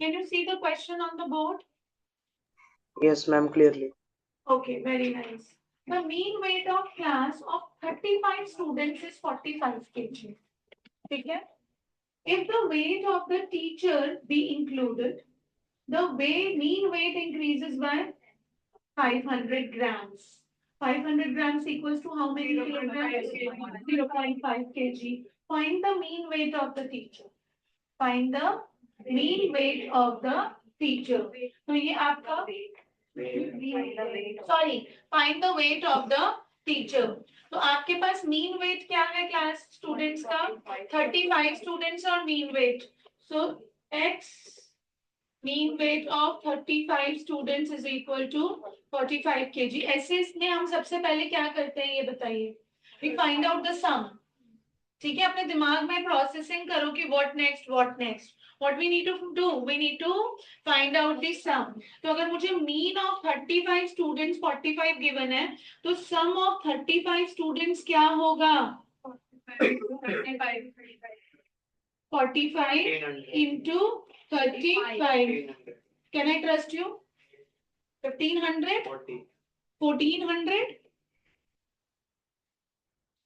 Can you see the question on the board? Yes, ma'am, clearly. Okay, very nice. The mean weight of class of 35 students is 45 kg. Okay? If the weight of the teacher be included, the mean weight increases by 500 grams. 500 grams equals to how many kilograms? 0.5 kg. Find the mean weight of the teacher. Find the mean weight of the teacher. तो ये आपका sorry find the weight of the teacher. तो आपके पास mean wait क्या है class students का? 35 students और mean weight. So x mean weight of 35 students is equal to 45 kg. ऐसे इसमें हम सबसे पहले क्या करते हैं ये बताइए. We find out the sum. ठीक है, अपने दिमाग में प्रोसेसिंग करो कि what next what next. What we need to do, we need to find out the sum. तो अगर मुझे मीन ऑफ 35 स्टूडेंट्स 45 गिवन है, तो सम ऑफ 35 स्टूडेंट्स क्या होगा? 45 into 35. Can I trust you? 1500? 1400?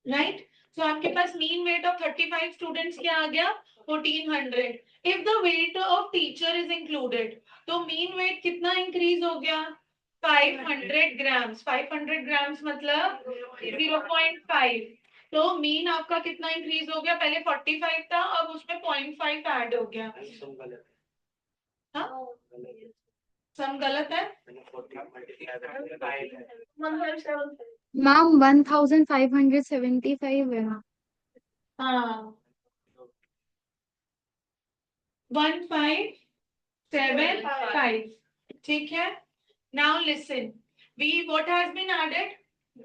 Right? So आपके पास mean weight of 35 students क्या आ गया? 1400. If the weight of teacher is included, तो mean weight कितना increase हो गया? 500 grams. 500 grams मतलब 0.5. तो मीन आपका कितना इंक्रीज हो गया? पहले 45 था, अब उसमें 0.5 ऐड हो गया. हाँ, सम गलत है. मैम 1575 है. हाँ, 1575. ठीक है. Now listen. What has been added?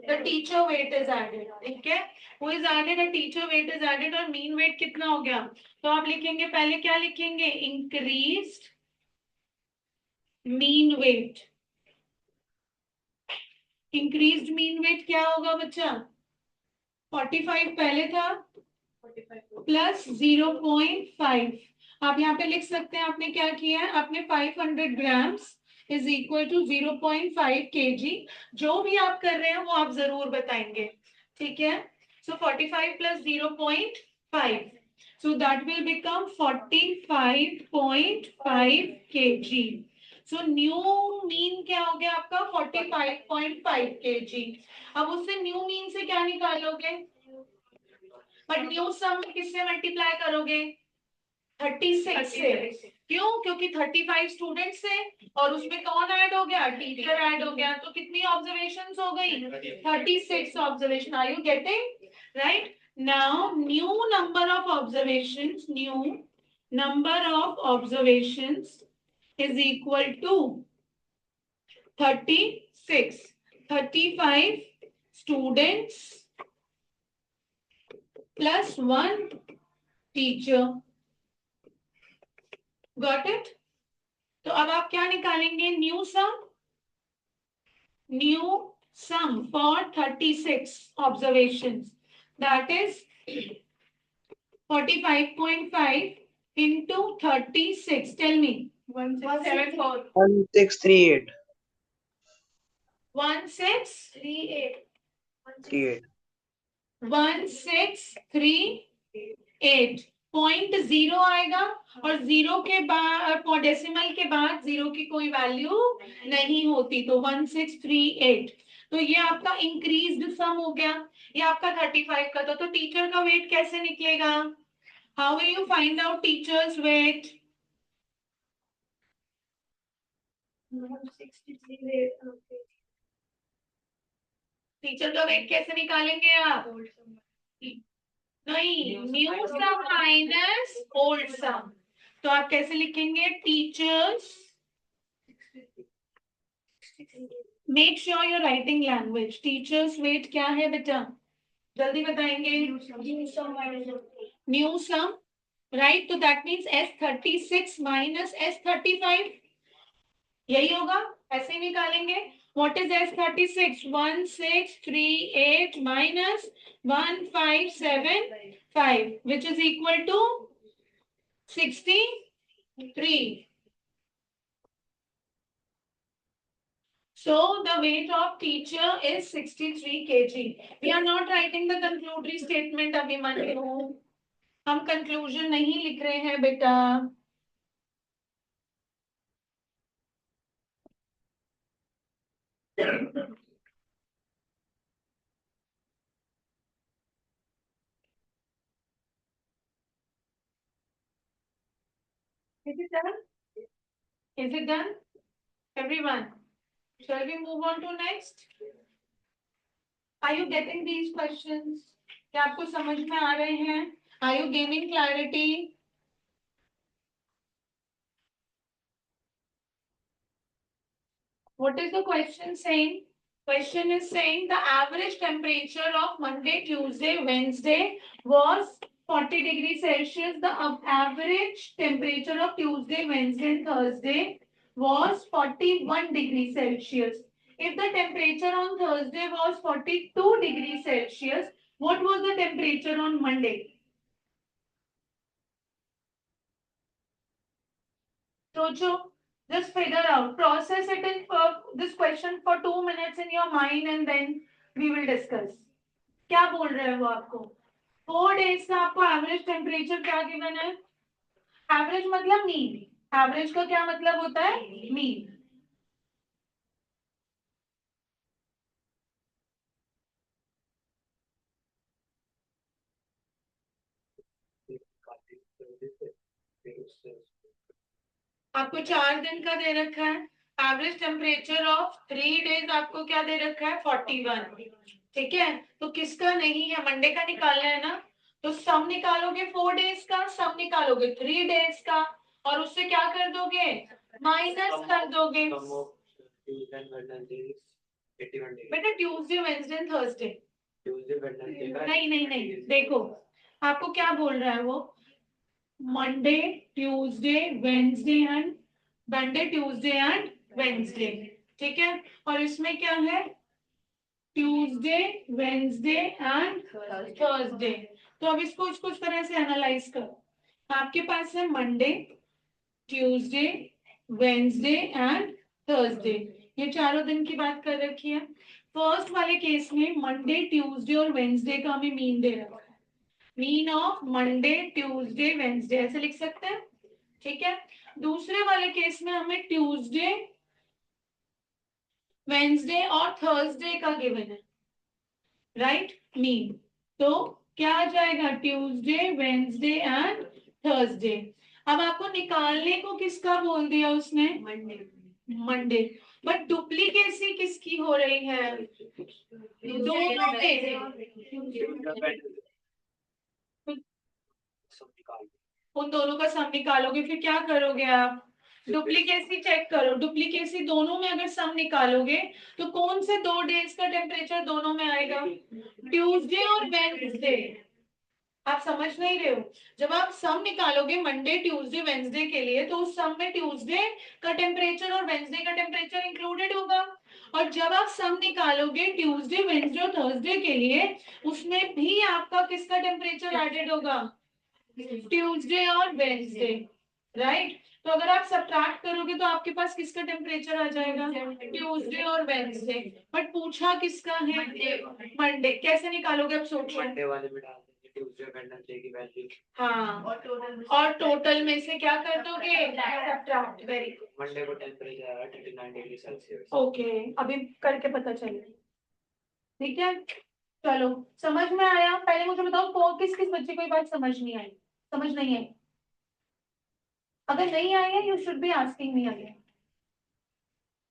The teacher weight is added. ठीक है. Who is added? A teacher weight is added और mean weight कितना हो गया? तो आप लिखेंगे, पहले क्या लिखेंगे? Increased mean weight. Increased mean weight क्या होगा बच्चा? 45 पहले था प्लस 0.5. आप यहाँ पे लिख सकते हैं आपने क्या किया है. आपने 500 grams is equal to 0.5 kg. जो भी आप कर रहे हैं वो आप जरूर बताएंगे. ठीक है. सो 45 plus 0.5, so that will become 45.5 kg. So new mean क्या हो गया आपका? 45.5 kg. अब उससे न्यू मीन से क्या निकालोगे? बट न्यू सम किससे मल्टीप्लाई करोगे? 36 से. क्यों? क्योंकि 35 स्टूडेंट से और उसमें कौन ऐड हो गया? टीचर ऐड हो गया. तो कितनी ऑब्जर्वेशंस हो गई? 36 observation. Are you getting? Right. Now new number of observations, new number of observations is equal to 36. 35 students plus 1 teacher. Got it? तो अब आप क्या निकालेंगे? New sum for 36 observations. That is 45.5 into 36. Tell me. 1638. 1638. 1638. 38. 1638. 0.0 आएगा और zero के बाद decimal के बाद जीरो की कोई वैल्यू नहीं होती. तो 1638. तो ये आपका इंक्रीज्ड सम हो गया. ये आपका 35 का था. तो टीचर का वेट कैसे निकलेगा? How will you find out teacher's weight? Teacher का वेट कैसे निकालेंगे आप? नहीं, new sum minus old sum. तो आप कैसे लिखेंगे? Teacher's. Make sure your writing language. Teacher's weight क्या है बेटा? जल्दी बताएंगे. New sum. राइट. तो that means S36 minus S35. यही होगा. ऐसे ही निकालेंगे. What is S36? 1638 minus 1575, which is equal to 63. So the weight of teacher is 63 kg. We are not writing the conclusory statement Abhimanyu. हम conclusion नहीं लिख रहे हैं बेटा. Is it done? Is it done? Everyone. Shall we move on to next? Are you getting these questions? क्या आपको समझ में आ रहे हैं? Are you gaining clarity? What is the question saying? Question is saying the average temperature of Monday, Tuesday, Wednesday was 40 degrees Celsius. The average temperature of Tuesday, Wednesday, and Thursday was 41 degrees Celsius. If the temperature on Thursday was 42 degrees Celsius, what was the temperature on Monday? Socho, just figure out, process it in this question for 2 minutes in your mind and then we will discuss. क्या बोल रहे हैं वो आपको? 4 days का आपको average temperature क्या given है? एवरेज मतलब मीन. एवरेज का क्या मतलब होता है? मीन. आपको 4 दिन का दे रखा है. एवरेज टेम्परेचर ऑफ 3 days आपको क्या दे रखा है? 41. ठीक है, तो किसका नहीं है? मंडे का निकालना है ना, तो सम निकालोगे 4 days का, सम निकालोगे 3 days का और उससे क्या कर दोगे? माइनस कर दोगे. बेटा ट्यूसडे, वेडनेसडे, थर्सडे. नहीं, देखो आपको क्या बोल रहा है वो? Monday, Tuesday, Wednesday and Monday, Tuesday and Wednesday. ठीक है, और इसमें क्या है? Tuesday, Wednesday and Thursday. तो अब इसको कुछ तरह से एनालाइज करो. आपके पास है Monday, Tuesday, Wednesday and Thursday. ये चारों दिन की बात कर रखी है. फर्स्ट वाले केस में मंडे, ट्यूसडे और वेडनेसडे का हमें मीन दे रखा है. Mean of Monday, Tuesday, Wednesday ऐसे लिख सकते हैं. ठीक है, दूसरे वाले केस में हमें ट्यूसडे, वेडनेसडे और थर्सडे का गिवन है. Right, mean. तो क्या आ जाएगा? Tuesday, Wednesday and Thursday. अब आपको निकालने को किसका बोल दिया उसने? मंडे. बट डुप्लीकेसी किसकी हो रही है? दोनों के. उन दोनों का सम निकालोगे, फिर क्या करोगे आप? डुप्लीकेसी चेक करो. डुप्लीकेसी दोनों में अगर सम निकालोगे तो कौन से 2 डेज का टेम्परेचर दोनों में आएगा? ट्यूसडे और वेडनेसडे. आप समझ नहीं रहे हो. जब आप सम निकालोगे मंडे, ट्यूसडे, वेडनेसडे के लिए, तो उस सम में ट्यूसडे का टेम्परेचर और वेडनेसडे का टेम्परेचर इंक्लूडेड होगा. और जब आप सम निकालोगे ट्यूसडे, वेडनेसडे और थर्सडे के लिए, उसमें भी आपका किसका टेम्परेचर एडेड होगा? ट्यूसडे और वेडनेसडे. राइट, तो अगर आप सब्ट्रैक्ट करोगे तो आपके पास किसका टेम्परेचर आ जाएगा? ट्यूसडे और वेडनेसडे. बट पूछा किसका है? मंडे. कैसे निकालोगे अब सोचो. मंडे वाले में डाल देंगे ट्यूसडे, वेडनेसडे की वैल्यू. हाँ, और टोटल में से क्या कर दोगे? सब्ट्रैक्ट. Very good. मंडे को टेम्परेचर आया 39 डिग्री सेल्सियस. ओके, अभी करके पता चलेगा. ठीक है, चलो समझ में आया? पहले मुझे बताओ किस किस बच्चे को ये बात समझ नहीं आई? समझ नहीं आई? अगर नहीं आई है, you should be asking me again.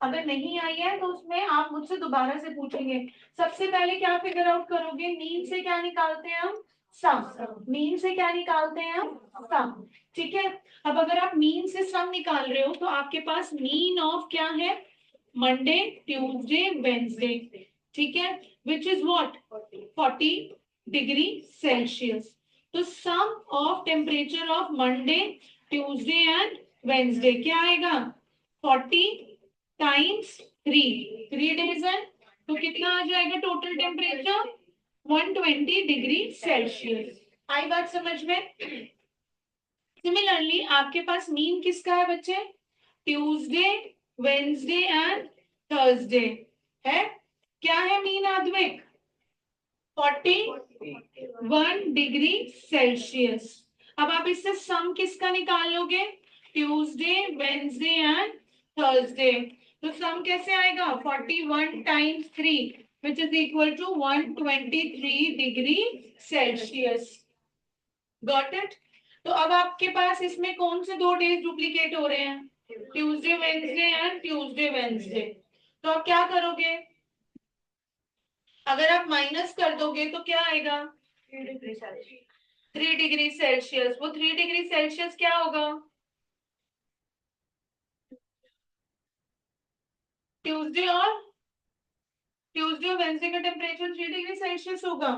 अगर नहीं आई है तो उसमें आप मुझसे दोबारा से पूछेंगे. सबसे पहले क्या फिगर आउट करोगे? मीन से क्या निकालते हैं हम? सम. मीन से क्या निकालते हैं हम? सम. ठीक है, अब अगर आप मीन से सम निकाल रहे हो तो आपके पास मीन ऑफ क्या है? Monday, Tuesday, Wednesday. ठीक है, which is what? 40 degree Celsius. तो sum of temperature of Monday, Tuesday and Wednesday क्या आएगा? 40 टाइम्स 3 डेज है, तो कितना आ जाएगा टोटल टेम्परेचर? 120 degree Celsius. आई बात समझ में? सिमिलरली आपके पास मीन किसका है बच्चे? ट्यूसडे, वेडनेसडे एंड थर्सडे है। क्या है मीन आद्विक? 41 degree Celsius. अब आप इससे सम किसका निकाल लोगे? Tuesday, Wednesday and Thursday. तो सम कैसे आएगा? 41 times 3 which is equal to 123 degree Celsius. Got it? तो अब आपके पास इसमें कौन से दो डेज डुप्लीकेट हो रहे हैं? Tuesday Wednesday and Tuesday Wednesday. तो आप क्या करोगे? अगर आप माइनस कर दोगे तो क्या आएगा? 3 डिग्री सेल्सियस। वो 3 डिग्री सेल्सियस क्या होगा? ट्यूसडे और वेंसडे का टेम्परेचर 3 डिग्री सेल्सियस होगा।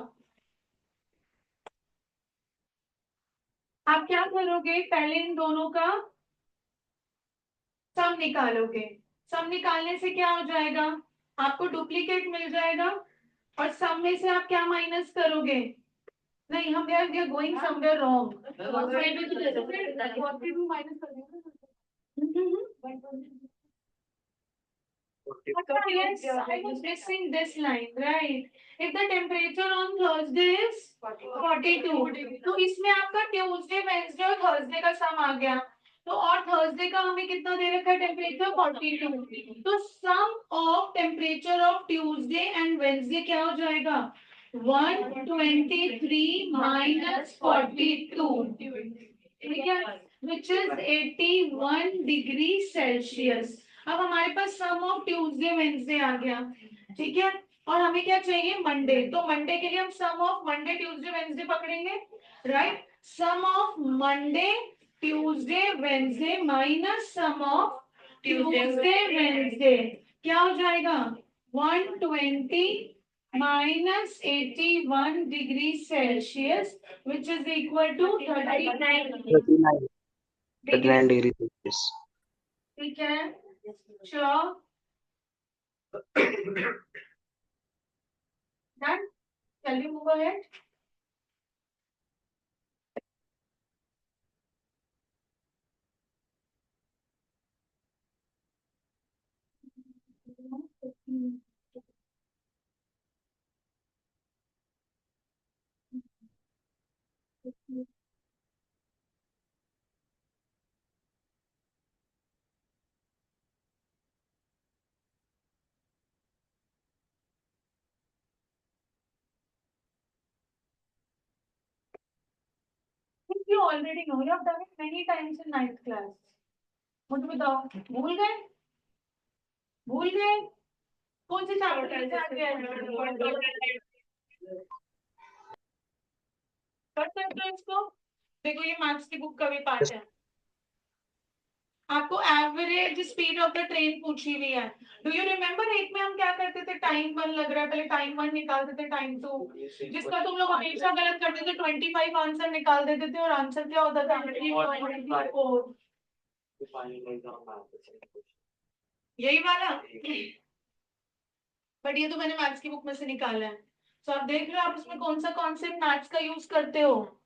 आप क्या करोगे? पहले इन दोनों का सम निकालोगे। सम निकालने से क्या हो जाएगा? आपको डुप्लीकेट मिल जाएगा और सम में से आप क्या माइनस करोगे? नहीं, हम we are going somewhere wrong. Yes, I was missing this line, right? If the temperature on Thursday is 42, तो इसमें आपका ट्यूसडे, वेंसडे और थर्सडे का सम आ गया। तो और थर्सडे का हमें कितना दे रखा है टेम्परेचर? 42। तो sum of temperature of Tuesday and Wednesday क्या हो जाएगा? 123 माइनस 42, ठीक है, विच इज 81 डिग्री सेल्सियस। अब हमारे पास सम ऑफ ट्यूसडे वेंसडे आ गया, ठीक है। और हमें क्या चाहिए? मंडे। तो मंडे के लिए हम sum of Monday Tuesday Wednesday पकड़ेंगे, right? Sum of Monday Tuesday Wednesday minus sum of Tuesday Wednesday क्या हो जाएगा? 120 minus 81 degree Celsius, which is equal to 39 39 39 degree Celsius. ठीक है, sure, done. Shall we move ahead? You already know, you have done it many times in ninth class. मुझे बताओ, भूल गए? भूल गए? कौन से चैप्टर कर सकते हो इसको? देखो ये मैथ्स की बुक का भी पार्ट है। आपको average speed of the train पूछी हुई है। डू यू रिमेम्बर एक में हम क्या करते थे? टाइम 1 लग रहा है, पहले टाइम 1 निकालते थे, टाइम 2, जिसका तुम लोग हमेशा गलत करते थे, 25 आंसर निकाल देते थे और आंसर क्या होता था? 24। यही वाला, बट ये तो मैंने मैथ्स की बुक में से निकाला है। तो आप देख रहे हो आप उसमें कौन सा कॉन्सेप्ट मैथ्स का यूज करते हो?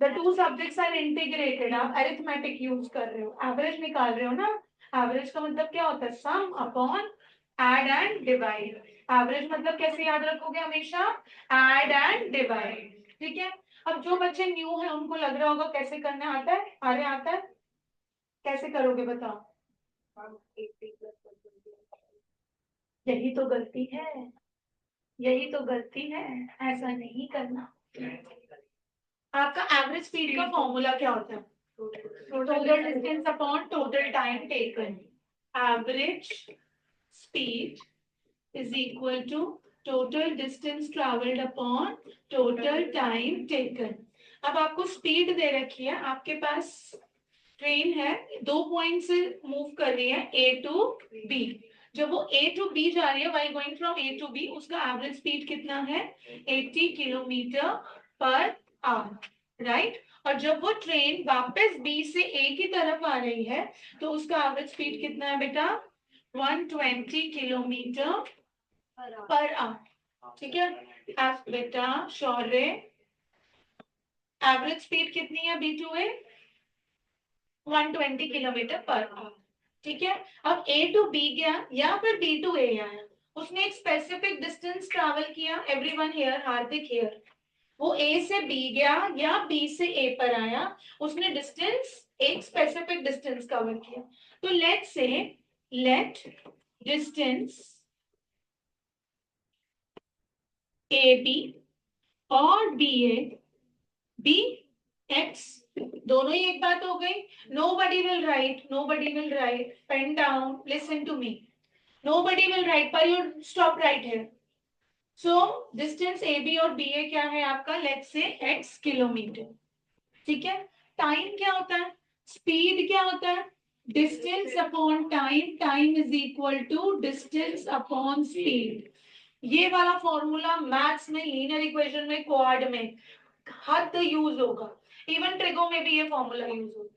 The two subjects are integrated. आप अरिथमेटिक यूज कर रहे हो, एवरेज निकाल रहे हो ना। एवरेज का मतलब क्या होता है? Sum upon add and divide. Average मतलब कैसे याद रखोगे हमेशा? एड एंड डिवाइड, ठीक है। अब जो बच्चे न्यू है उनको लग रहा होगा कैसे करना आता है, अरे आता है, कैसे करोगे बताओ? यही तो गलती है, यही तो गलती है, ऐसा नहीं करना। आपका एवरेज स्पीड का फॉर्मूला क्या होता है? Total distance upon total time taken. Average speed is equal to total distance traveled upon total time taken. अब आपको स्पीड दे रखी है, आपके पास ट्रेन है, 2 पॉइंट से मूव कर रही है A टू B। जब वो A टू B जा रही है, while going from A to B, उसका एवरेज स्पीड कितना है? 80 किलोमीटर पर आवर, राइट। और जब वो ट्रेन वापस B से A की तरफ आ रही है तो उसका एवरेज स्पीड कितना है बेटा? 120 किलोमीटर पर आवर, ठीक है। आप बेटा शौर्य, एवरेज स्पीड कितनी है B to A? 120 kilometre per hour. ठीक है। अब A टू B गया या फिर B टू A आया, उसने एक स्पेसिफिक डिस्टेंस ट्रैवल किया, एवरीवन हियर, हार्दिक हियर, वो A से B गया या B से A पर आया, उसने डिस्टेंस, एक स्पेसिफिक डिस्टेंस कवर किया। तो लेट डिस्टेंस AB और BA बी एक्स, दोनों ही एक बात हो गई। Nobody will write, pen down, listen to me. Nobody will write, पर you stop right here. So distance AB और BA क्या है आपका, let's say x किलोमीटर, ठीक है। टाइम क्या होता है, स्पीड क्या होता है, distance upon time, time is equal to distance upon speed. ये वाला फॉर्मूला मैथ्स में, लीनियर इक्वेशन में, क्वाड में हद यूज होगा, इवन ट्रिगो में भी ये फॉर्मूला यूज होगा,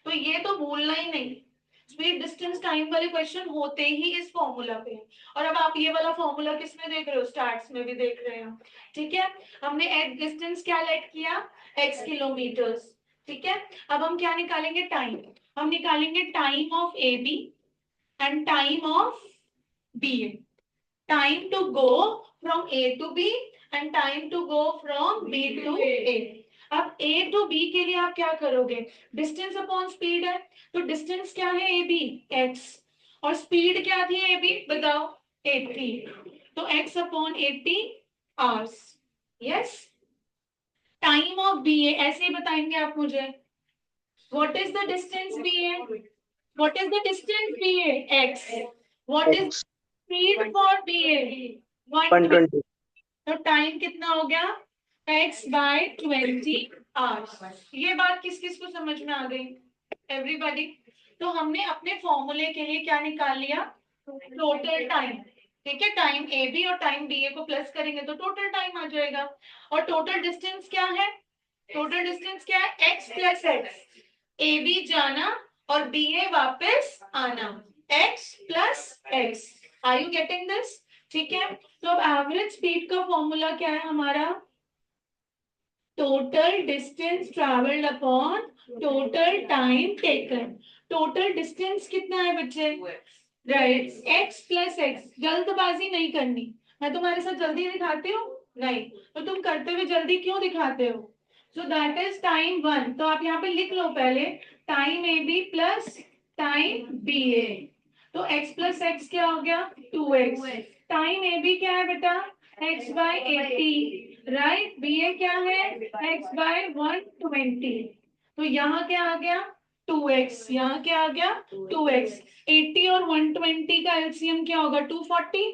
तो ये तो भूलना ही नहीं। स्पीड डिस्टेंस टाइम वाले क्वेश्चन होते ही इस फॉर्मूला पे हैं। और अब आप ये वाला फॉर्मूला किस में देख रहे हो, स्टार्स में भी देख रहे हो, ठीक है। हमने एट डिस्टेंस क्या लेट किया, x किलोमीटर्स, ठीक है। अब हम क्या निकालेंगे, टाइम, हम निकालेंगे time of A B and time of B A, time to go from A to B and time to go from B to A। अब A to B के लिए आप क्या करोगे, डिस्टेंस अपॉन स्पीड है, तो डिस्टेंस क्या है AB, x, और स्पीड क्या थी AB बताओ, 80, तो x upon 80 hours. Yes, time of BA ऐसे ही बताएंगे आप मुझे, what is the distance BA, what is the distance BA, x, what is X speed for BA, 120, 120. तो टाइम कितना हो गया, x बाय 20 आवर्स। ये बात किस किस को समझ में आ गई, एवरीबॉडी। तो हमने अपने फॉर्मूले के लिए क्या निकाल लिया, टोटल टाइम, ठीक है। टाइम ए बी और टाइम बी ए को प्लस करेंगे तो टोटल टाइम आ जाएगा। और टोटल डिस्टेंस क्या है, टोटल डिस्टेंस क्या है, x plus x, A B जाना और बी ए वापस आना, x plus x. Are you getting this, ठीक है। तो अब एवरेज स्पीड का फॉर्मूला क्या है हमारा, total distance travelled upon total time taken. Total distance कितना है बच्चे, राइट, x प्लस एक्स। जल्दबाजी नहीं करनी, मैं तुम्हारे साथ जल्दी दिखाती हूँ नहीं, तो तुम करते हुए जल्दी क्यों दिखाते हो। सो दैट इज टाइम 1, तो आप यहाँ पे लिख लो पहले, time A B plus time B A, तो x प्लस एक्स क्या हो गया, 2x। टाइम ए बी क्या है बेटा, x बाय 80, राइट, बी ए क्या है, x बाय 120, तो यहाँ क्या आ गया 2x, यहाँ क्या आ गया 2x। 80 और 120 का एलसीएम क्या होगा, 240,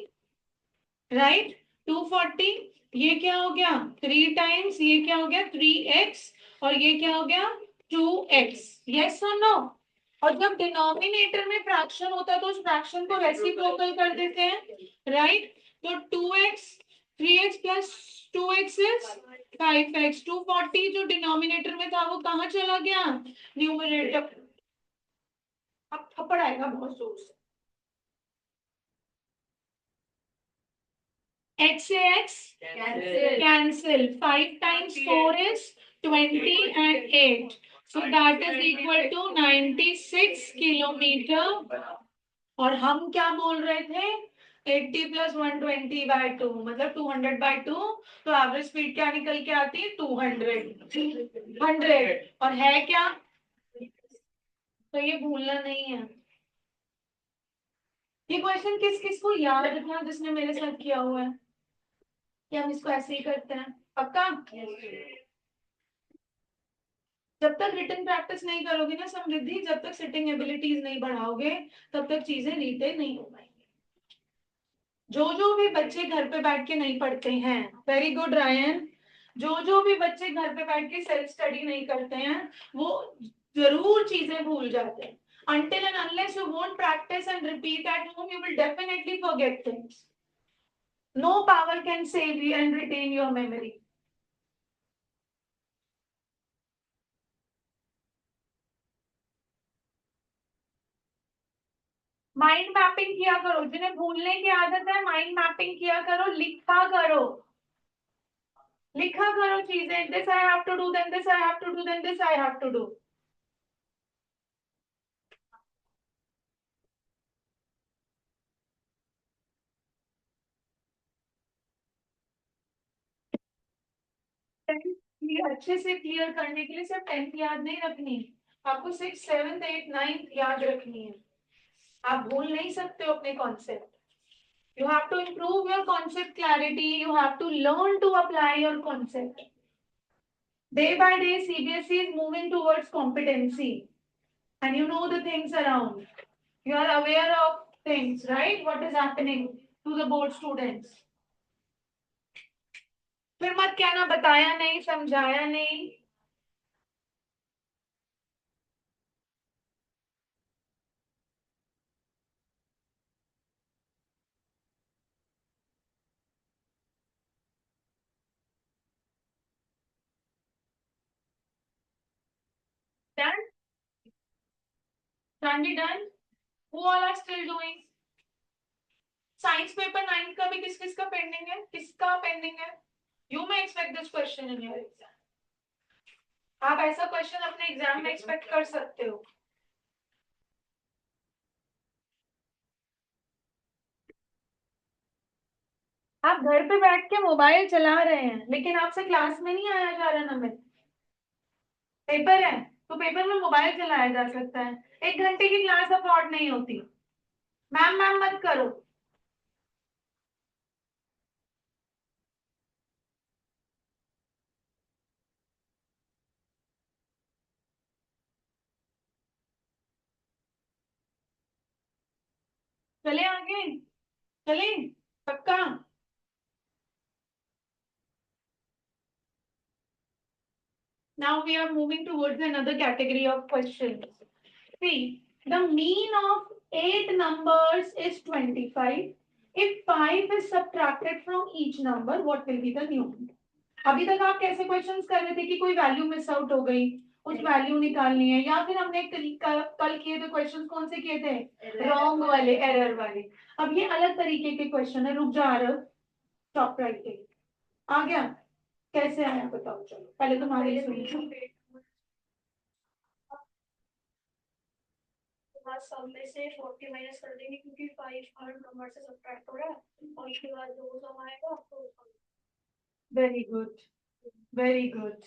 राइट, 240। ये क्या हो गया 3 टाइम्स, ये क्या हो गया 3x, और ये क्या हो गया 2x। यस और नो। और जब डिनोमिनेटर में फ्रैक्शन होता है तो उस फ्रैक्शन को रेसिप्रोकल कर देते हैं, राइट। तो 2x, 3x plus 2x is 5x, 240 जो डिनोमिनेटर में था वो कहाँ चला गया, न्यूमरेटर। अब थप्पड़ आएगा बहुत जोर से, x से x cancel, 5 times 4 is 20 and 8, so that is equal to 96 kilometre. और हम क्या बोल रहे थे, 80 प्लस 120 बाय 2 मतलब 200 बाय 2, तो एवरेज स्पीड क्या निकल के आती है 200, 100, और है क्या, तो ये भूलना नहीं है। ये क्वेश्चन किस किस को याद रखना जिसने मेरे साथ किया हुआ है, कि हम इसको ऐसे ही करते हैं, पक्का। जब तक रिटन प्रैक्टिस नहीं करोगे ना समृद्धि, जब तक सिटिंग एबिलिटीज नहीं बढ़ाओगे, तब तक चीजें रीटेन नहीं हो पाएंगी। जो भी बच्चे घर पे बैठ के नहीं पढ़ते हैं, वेरी गुड रायन, जो भी बच्चे घर पे बैठ के सेल्फ स्टडी नहीं करते हैं वो जरूर चीजें भूल जाते हैं। Until and unless you won't practice and repeat at home, you will definitely forget things. No power can save you and retain your memory. Mind mapping किया करो, जिन्हें भूलने की आदत है माइंड मैपिंग किया करो, लिखा करो, लिखा करो चीजें, this I have to do, then this I have to do, then this I have to do. अच्छे से क्लियर करने के लिए सिर्फ 10th याद नहीं रखनी, आपको 6th 7th 8th 9th याद रखनी है। आप भूल नहीं सकते हो अपने concept. You have to improve your concept clarity. You have to learn to apply your concept. Day by day, CBSE is moving towards competency, and you know the things around. You are aware of things, right? What is happening to the board students? फिर मत कहना बताया नहीं, समझाया नहीं। Done? Can be done? Who all are still doing? Science paper 9 का भी किस किस का पेंडिंग है? किसका पेंडिंग है? You may expect this question in your exam. आप ऐसा क्वेश्चन अपने एग्जाम में एक्सपेक्ट कर सकते हो। आप घर पे बैठ के मोबाइल चला रहे हैं, लेकिन आपसे क्लास में नहीं आया जा रहा नंबर। पेपर है तो पेपर में मोबाइल चलाया जा सकता है। 1 घंटे की क्लास अफोर्ड नहीं होती। मैम मैम मत करो। चले आगे, चले पक्का। Now we are moving towards another category of questions. See, the mean of 8 numbers is 25. If 5 is subtracted from each number, what will be the new? अभी तक आप कैसे क्वेश्चंस कर रहे थे कि कोई वैल्यू मिस आउट हो गई, उस वैल्यू निकालनी है, या फिर हमने एक तरीका कल किए थे क्वेश्चंस, कौन से किए थे? रॉन्ग वाले, एरर वाले। अब ये अलग तरीके के क्वेश्चन है। रुक जा रहा, स्टॉप राइटिंग। आ गया? कैसे आया बताओ। चलो पहले तुम्हारे सुनिए। सब में से 40 माइनस कर देंगे क्योंकि 5 हर नंबर से सब्ट्रैक्ट हो रहा है, और उसके बाद जो सम आएगा तो very good, very good,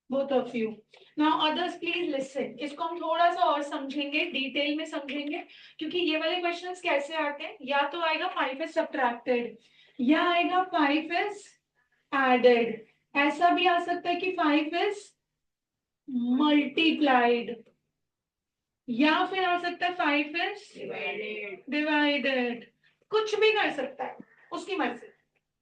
both of you. Now others please listen. इसको हम थोड़ा सा और समझेंगे, डिटेल में समझेंगे, क्योंकि ये वाले क्वेश्चंस कैसे आते हैं। या तो आएगा 5 is subtracted, या आएगा 5 is added। ऐसा भी आ सकता है कि 5 is multiplied, या फिर आ सकता है 5 is divided। कुछ भी कर सकता है, उसकी मर्जी।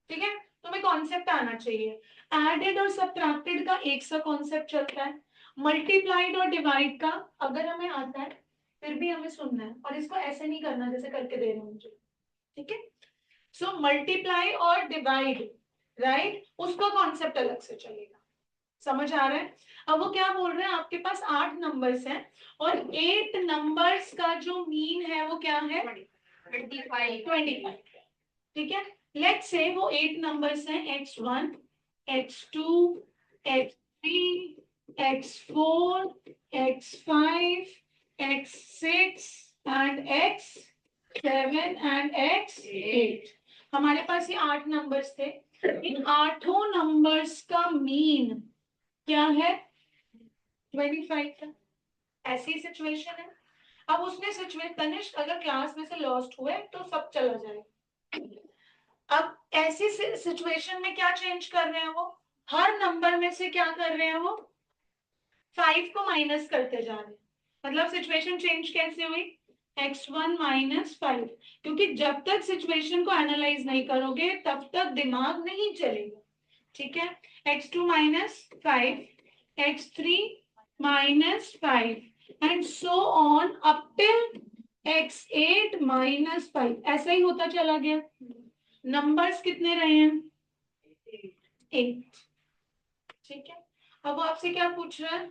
ठीक है, तुम्हें कॉन्सेप्ट आना चाहिए। एडेड और सब्ट्रैक्टेड का एक सा कॉन्सेप्ट चलता है, मल्टीप्लाइड और डिवाइड का अगर हमें आता है फिर भी हमें सुनना है, और इसको ऐसे नहीं करना जैसे करके दे रहे हो मुझे। ठीक है, सो मल्टीप्लाई और डिवाइड, राइट, उसका कॉन्सेप्ट अलग से चलेगा। समझ आ रहा है? अब वो क्या बोल रहे हैं, आपके पास 8 नंबर्स हैं और 8 नंबर्स का जो मीन है वो क्या है? 25। ठीक है, लेट्स से वो 8 नंबर्स हैं, x1, x2, x3, x4, x5, x6 and x7 and x8। हमारे पास ये 8 नंबर्स थे। इन 8 नंबर्स का मीन क्या है? 25 का। ऐसी सिचुएशन है। अब उसने सिचुएशन, तनिष्क अगर क्लास में से लॉस्ट हुए तो सब चला जाएगा। अब ऐसी सिचुएशन में क्या चेंज कर रहे हैं वो? हर नंबर में से क्या कर रहे हैं वो? 5 को माइनस करते जा रहे हैं। मतलब सिचुएशन चेंज कैसे हुई? x1 माइनस 5, क्योंकि जब तक सिचुएशन को एनालाइज नहीं करोगे तब तक दिमाग नहीं चलेगा। ठीक है, x2 minus 5, x3 minus 5 and so on up till x8 minus 5। ऐसा ही होता चला गया। नंबर्स कितने रहे हैं? 8। ठीक है, अब वो आपसे क्या पूछ रहा है?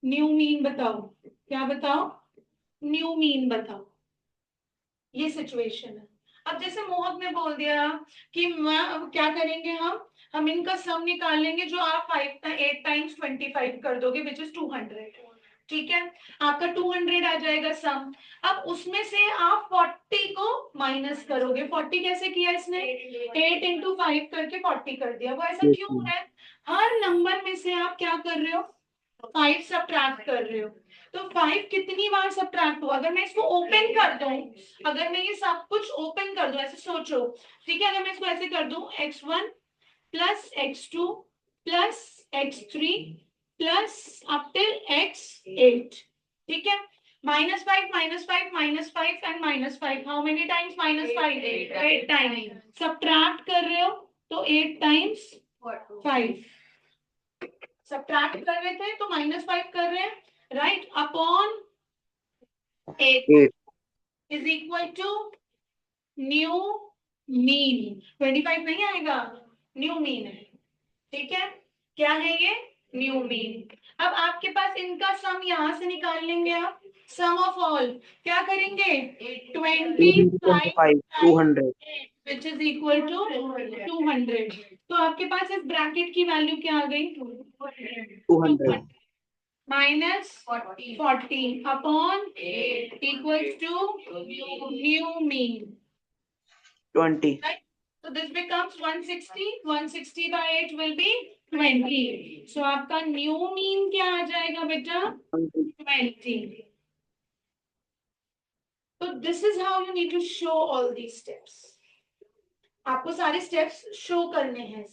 न्यू मीन बताओ। क्या बताओ? न्यू मीन बताओ। ये सिचुएशन है। अब जैसे मोहक ने बोल दिया कि अब क्या करेंगे, हम इनका सम निकाल लेंगे, जो आप 8 टाइम्स 25 कर दोगे विच इज 200। ठीक है, आपका 200 आ जाएगा सम। अब उसमें से आप 40 को माइनस करोगे। 40 कैसे किया इसने? 8 into 5 करके 40 कर दिया। वो ऐसा क्यों है? हर नंबर में से आप क्या कर रहे हो, 5 सब्ट्रैक्ट कर रहे हो। तो 5 कितनी बार सब्ट्रैक्ट हुआ, अगर मैं इसको ओपन कर दूं, अगर मैं ये सब कुछ ओपन कर दूं, ऐसे सोचो, ठीक है, अगर मैं इसको ऐसे कर दूं, x1 plus x2 plus x3 plus up till x8, ठीक है, -5 -5 -5 and -5, how many times -5, 8 times subtract कर रहे हो, तो 8 टाइम्स 5 सब्ट्रैक्ट कर रहे थे तो -5 कर रहे हैं, right, upon 8 8. Is equal to new mean, 25 नहीं आएगा, न्यू मीन है, ठीक है, क्या है ये, न्यू मीन। अब आपके पास इनका सम यहां से निकाल लेंगे आप, सम ऑफ ऑल क्या करेंगे, 25 200. Which is equal to 200। तो आपके पास इस ब्रैकेट की वैल्यू क्या आ गई, 200. minus 40 upon 8 equals to new mean. 20. Right? So this becomes 160. 160 by 8 will be 20. So आपका new mean क्या आ जाएगा बेटा, 20. So this is how you need to show all these steps. आपको सारे steps show करने हैं।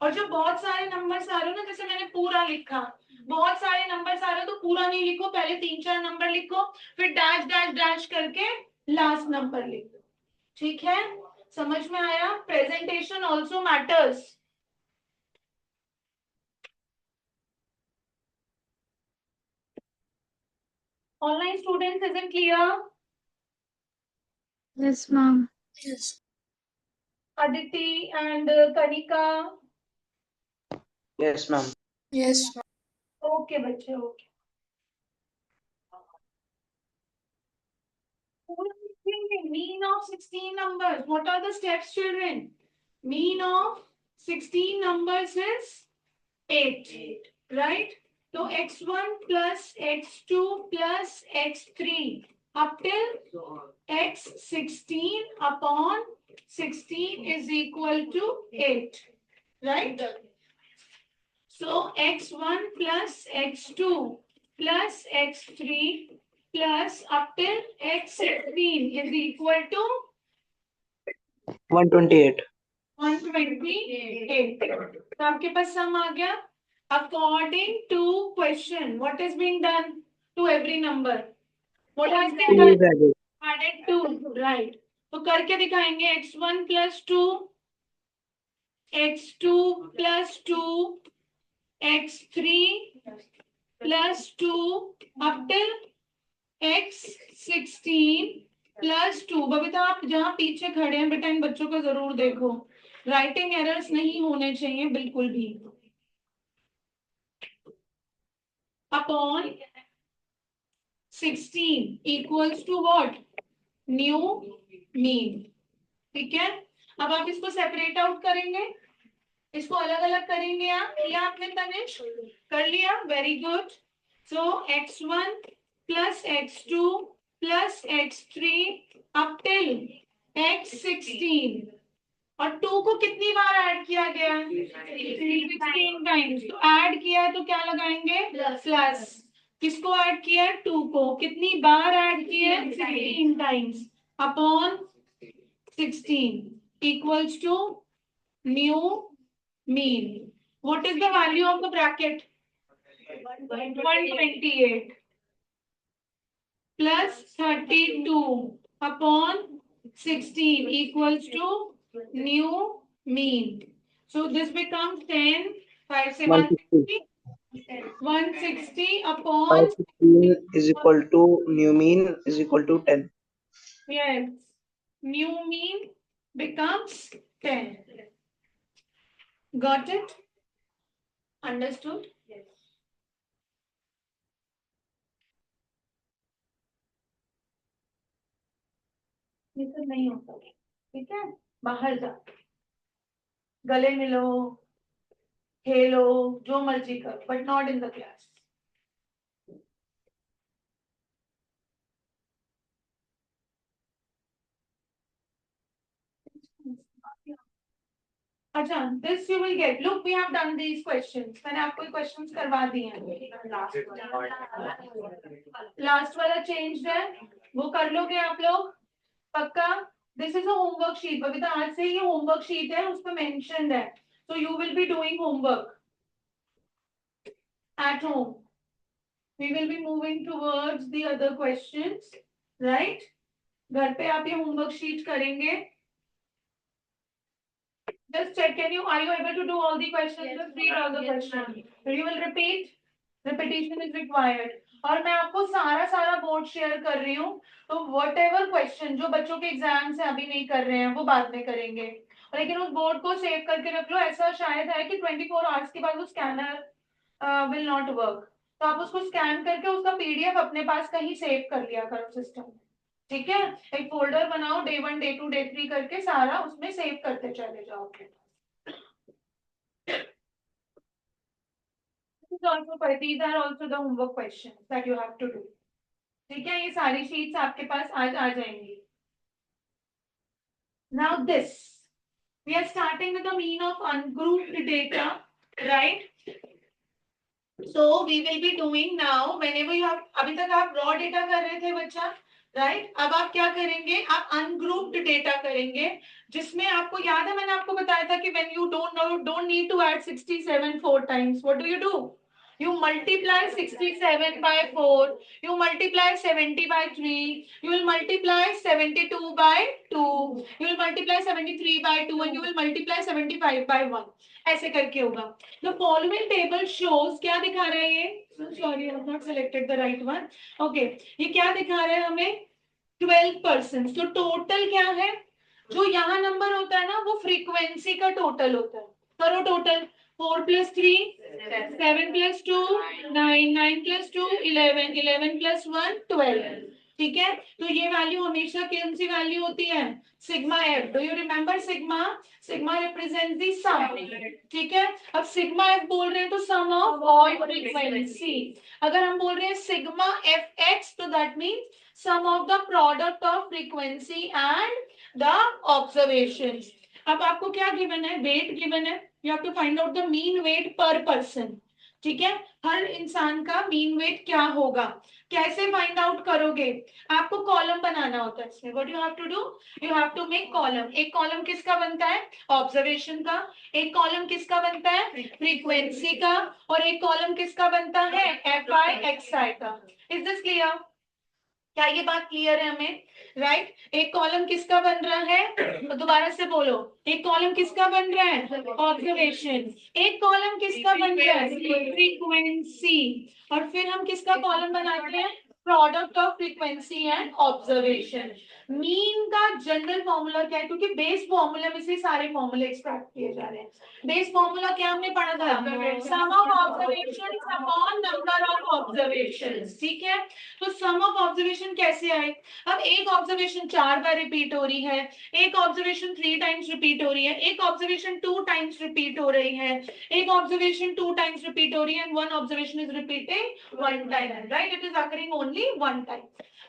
और जो बहुत सारे नंबर्स आ रहे हो ना, जैसे मैंने पूरा लिखा, बहुत सारे नंबर्स आ रहे हो तो पूरा नहीं लिखो, पहले 3-4 नंबर लिखो, फिर डैश डैश डैश करके लास्ट नंबर लिखो, ठीक है, समझ में आया, presentation also matters. Online students, is it clear? Yes, ma'am. Aditi and Kanika, Yes, ma'am. Okay बच्चे, okay, mean of 16 numbers, what are the steps children? Mean of 16 numbers is 8, right? So x1 plus x2 plus x3 up till x16 upon 16 is equal to 8, right? So x1 plus x2 plus x3 plus up till x16 is equal to 128. 128. तो आपके पास सम आ गया। According to question, what is being done to every number? What has been 2 done? is added. Added 2, right? तो करके दिखाएंगे, x1 plus 2, x2 plus 2, x3 plus 2 up till x16 plus 2। Babita आप जहाँ पीछे खड़े हैं बेटा, इन बच्चों को जरूर देखो, राइटिंग एरर्स नहीं होने चाहिए बिल्कुल भी। Upon 16 equals to what, new mean, ठीक है। अब आप इसको सेपरेट आउट करेंगे, इसको अलग अलग करेंगे, आप किया आपने तनिष, कर लिया, वेरी गुड। सो x1 plus x2 plus x3 up till x16, और 2 को कितनी बार ऐड किया गया, 16 टाइम्स, तो ऐड किया है तो क्या लगाएंगे, प्लस, किसको ऐड किया है, 2 को, कितनी बार ऐड किया है, 16 times, upon 16 equals to new mean. What is the value of the bracket? 128 plus 32 upon 16 equals to new mean. So this becomes 10, 5 से 160. 160 upon 516 is equal to new mean is equal to 10. yes, new mean becomes 10. Got it? Understood? Yes. ये सब नहीं होता, ठीक है, बाहर जा, गले मिलो, खेलो, जो मर्जी करो, but not in the class. अच्छा, this you will get. Look, we have done these questions. मैंने आपको ये questions करवा दिए हैं. लास्ट वाला चेंज है, वो कर लोगे आप लोग पक्का. This is a homework sheet. Babita आज से ये होमवर्क शीट है, उस पर मेंशन्ड है. So you will be doing homework at home. We will be moving towards the other questions, right. घर पे आप ये होमवर्क शीट करेंगे. Just check, are you able to do all the questions? Yes, Just read all the yes, questions. You will repeat. Repetition is required. और मैं आपको सारा board share कर रही हूँ. तो whatever question जो बच्चों के एग्जाम से अभी नहीं कर रहे हैं वो बाद में करेंगे. लेकिन उस बोर्ड को सेव करके रख लो. ऐसा शायद है कि 24 आवर्स के बाद वो स्कैनर विल नॉट वर्क. तो आप उसको स्कैन करके उसका पीडीएफ अपने पास कहीं सेव कर लिया करो सिस्टम में. ठीक है. एक फोल्डर बनाओ, डे 1 डे 2 डे 3 करके सारा उसमें सेव करते चले जाओ. These are also the homework questions that you have to do. ठीक है. ये सारी शीट्स आपके पास आज आ जाएंगी. Now this we are starting with the mean of ungrouped data, right? So we will be doing now whenever you have. अभी तक आप raw data कर रहे थे बच्चा, राइट. अब आप क्या करेंगे, आप अनग्रुप्ड डेटा करेंगे, जिसमें आपको याद है मैंने आपको बताया था कि when you don't need to add 67 4 times, what do you do? You multiply 67 by 4, you multiply 70 by 3, you will multiply 72 by 2, you will multiply 73 by 2 and you will multiply 75 by 1. ऐसे करके होगा. The following table shows, क्या दिखा रहा है ये? Sorry, I have not selected the right one. Okay, ये क्या दिखा रहा है हमें? 12%. तो टोटल क्या है? जो यहाँ नंबर होता है ना वो फ्रीक्वेंसी का टोटल होता है. करो total. 4 plus 3 7 plus 2 9 9 plus 2 11 11 plus 1 12. ठीक है. तो ये वैल्यू हमेशा कौन सी वैल्यू होती है? Sigma F. Do you remember sigma? Sigma represent the sum. ठीक है. अब सिग्मा एफ बोल रहे हैं तो सम ऑफ ऑल फ्रीक्वेंसी. अगर हम बोल रहे हैं सिग्मा एफ एक्स तो that means sum of the product of frequency and the observations. अब आपको क्या गिवन है? वेट गिवन है. You have to find out the mean weight per person. ठीक है. हर इंसान का मीन वेट क्या होगा? कैसे फाइंड आउट करोगे? आपको कॉलम बनाना होता है इसमें. What you have to do? You have to make column. एक कॉलम किसका बनता है? ऑब्जर्वेशन का. एक कॉलम किसका बनता है? फ्रीक्वेंसी का. और एक कॉलम किसका बनता है? एफ आई एक्स आई का. Is this clear? क्या ये बात क्लियर है हमें? राइट. एक कॉलम किसका बन रहा है? तो दोबारा से बोलो. एक कॉलम किसका बन रहा है? ऑब्जर्वेशन. एक कॉलम किसका बन रहा है? फ्रीक्वेंसी. और फिर हम किसका कॉलम बनाते हैं? Product of frequency and observation. Mean का जनरल फॉर्मूला क्या है? क्योंकि बेस फॉर्मूला में से सारे फॉर्मूले एक्सट्रैक्ट किए जा रहे हैं. बेस फॉर्मूला क्या हमने पढ़ा था? Sum of observations upon number of observations. ठीक है. तो सम ऑफ ऑब्जर्वेशन कैसे आए? अब एक ऑब्जर्वेशन 4 बार रिपीट हो रही है, एक ऑब्जर्वेशन 3 टाइम्स रिपीट हो रही है, एक ऑब्जर्वेशन 2 टाइम्स रिपीट हो रही है, एक ऑब्जर्वेशन 2 टाइम्स रिपीट हो रही है, and one observation is repeating 1 time. Right. It is occurring only 1 time.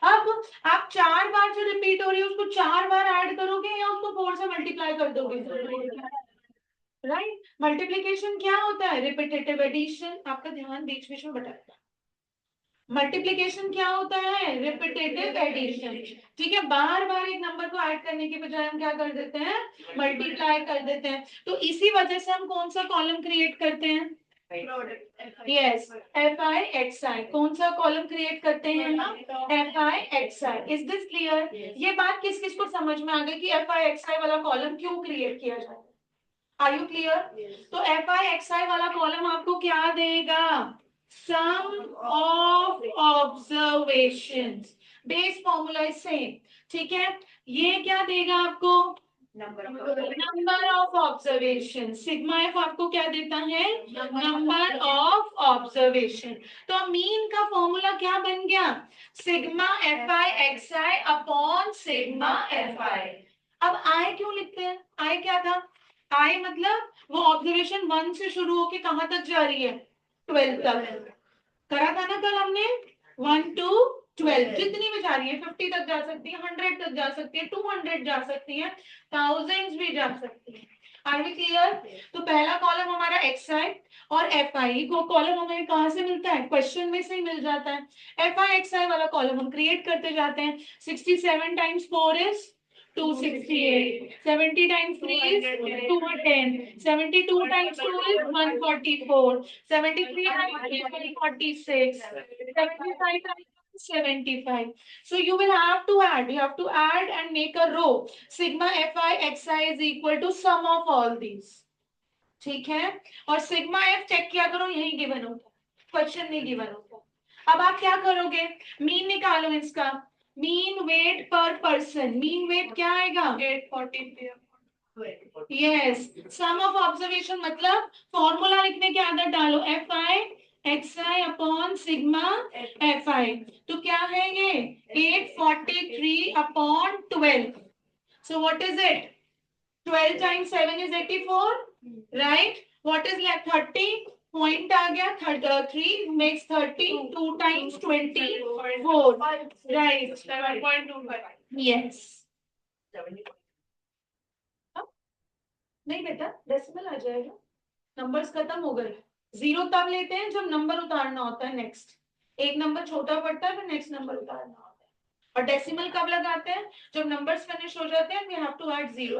अब आप 4 बार जो रिपीट हो रही है उसको 4 बार ऐड करोगे या उसको 4 से मल्टीप्लाई कर दोगे? राइट. मल्टीप्लीकेशन क्या होता है? Repetitive addition. आपका ध्यान बीच बीच में भटकता है. मल्टीप्लीकेशन क्या होता है? Repetitive addition. ठीक है. बार बार एक नंबर को ऐड करने की बजाय हम क्या कर देते हैं? मल्टीप्लाई कर देते हैं. तो इसी वजह से हम कौन सा कॉलम क्रिएट करते हैं? यस, एफ आई एक्स आई. कौन सा कॉलम क्रिएट करते हैं हम? F I X I. Is this clear? ये बात किस किस को समझ में आ गई कि एफ आई एक्स आई वाला कॉलम क्यों क्रिएट किया जाए? Are you clear? तो एफ आई एक्स आई वाला कॉलम आपको क्या देगा? Sum of observations. Base formula is same. ठीक है. ये क्या देगा आपको? Number of observation. Sigma F आपको क्या देता है? Number of observation. तो मीन का फॉर्मूला क्या बन गया? Sigma F I X I upon sigma F आई. अब आई क्यों लिखते हैं? आई क्या था? आई मतलब वो ऑब्जर्वेशन 1 से शुरू होके कहां तक जा रही है? 12 तक. करा था ना कल हमने. 1 to 12 जितनी भी जा रही है. 50 तक जा सकती है, 100 तक जा सकती है, 200 जा सकती है, thousands भी जा सकती है. Are we clear? तो पहला कॉलम हमारा एक्स आई और एफ आई को कॉलम हमें कहाँ से मिलता है? क्वेश्चन में से ही मिल जाता है। एफ आई एक्स आई वाला कॉलम हम क्रिएट करते जाते हैं। 67 times 4 is 268, 70 times 3 is 210, 72 times 2 is 144, 73 times 3 is 146, 75 times 75. So you will have to add. You have to add and make a row. Sigma fi xi is equal to sum of all these. ठीक है? और sigma F check किया करो, यही given होता है, question में given होता है। अब आप क्या करोगे? मीन निकालो इसका। Mean weight per person, mean wait क्या आएगा? 840। यस, सम ऑफ ऑब्जर्वेशन मतलब फॉर्मूला लिखने की आदत डालो, F I X I upon sigma F आई। तो क्या है ये? 843 upon 12। So what is it? 12 times 7 is 84, right? What is left? 30. Point आ गया, 3 makes 30, 2 times 24, right? 7.25. Yes. नहीं बेटा, डेसिमल आ जाएगा, नंबर्स खत्म हो गए। जीरो तब लेते हैं जब नंबर उतारना होता है नेक्स्ट, एक नंबर छोटा पड़ता है फिर नेक्स्ट नंबर उतारना होता है। और डेसिमल कब लगाते हैं? जब नंबर्स फिनिश हो जाते हैं, we have to add zero.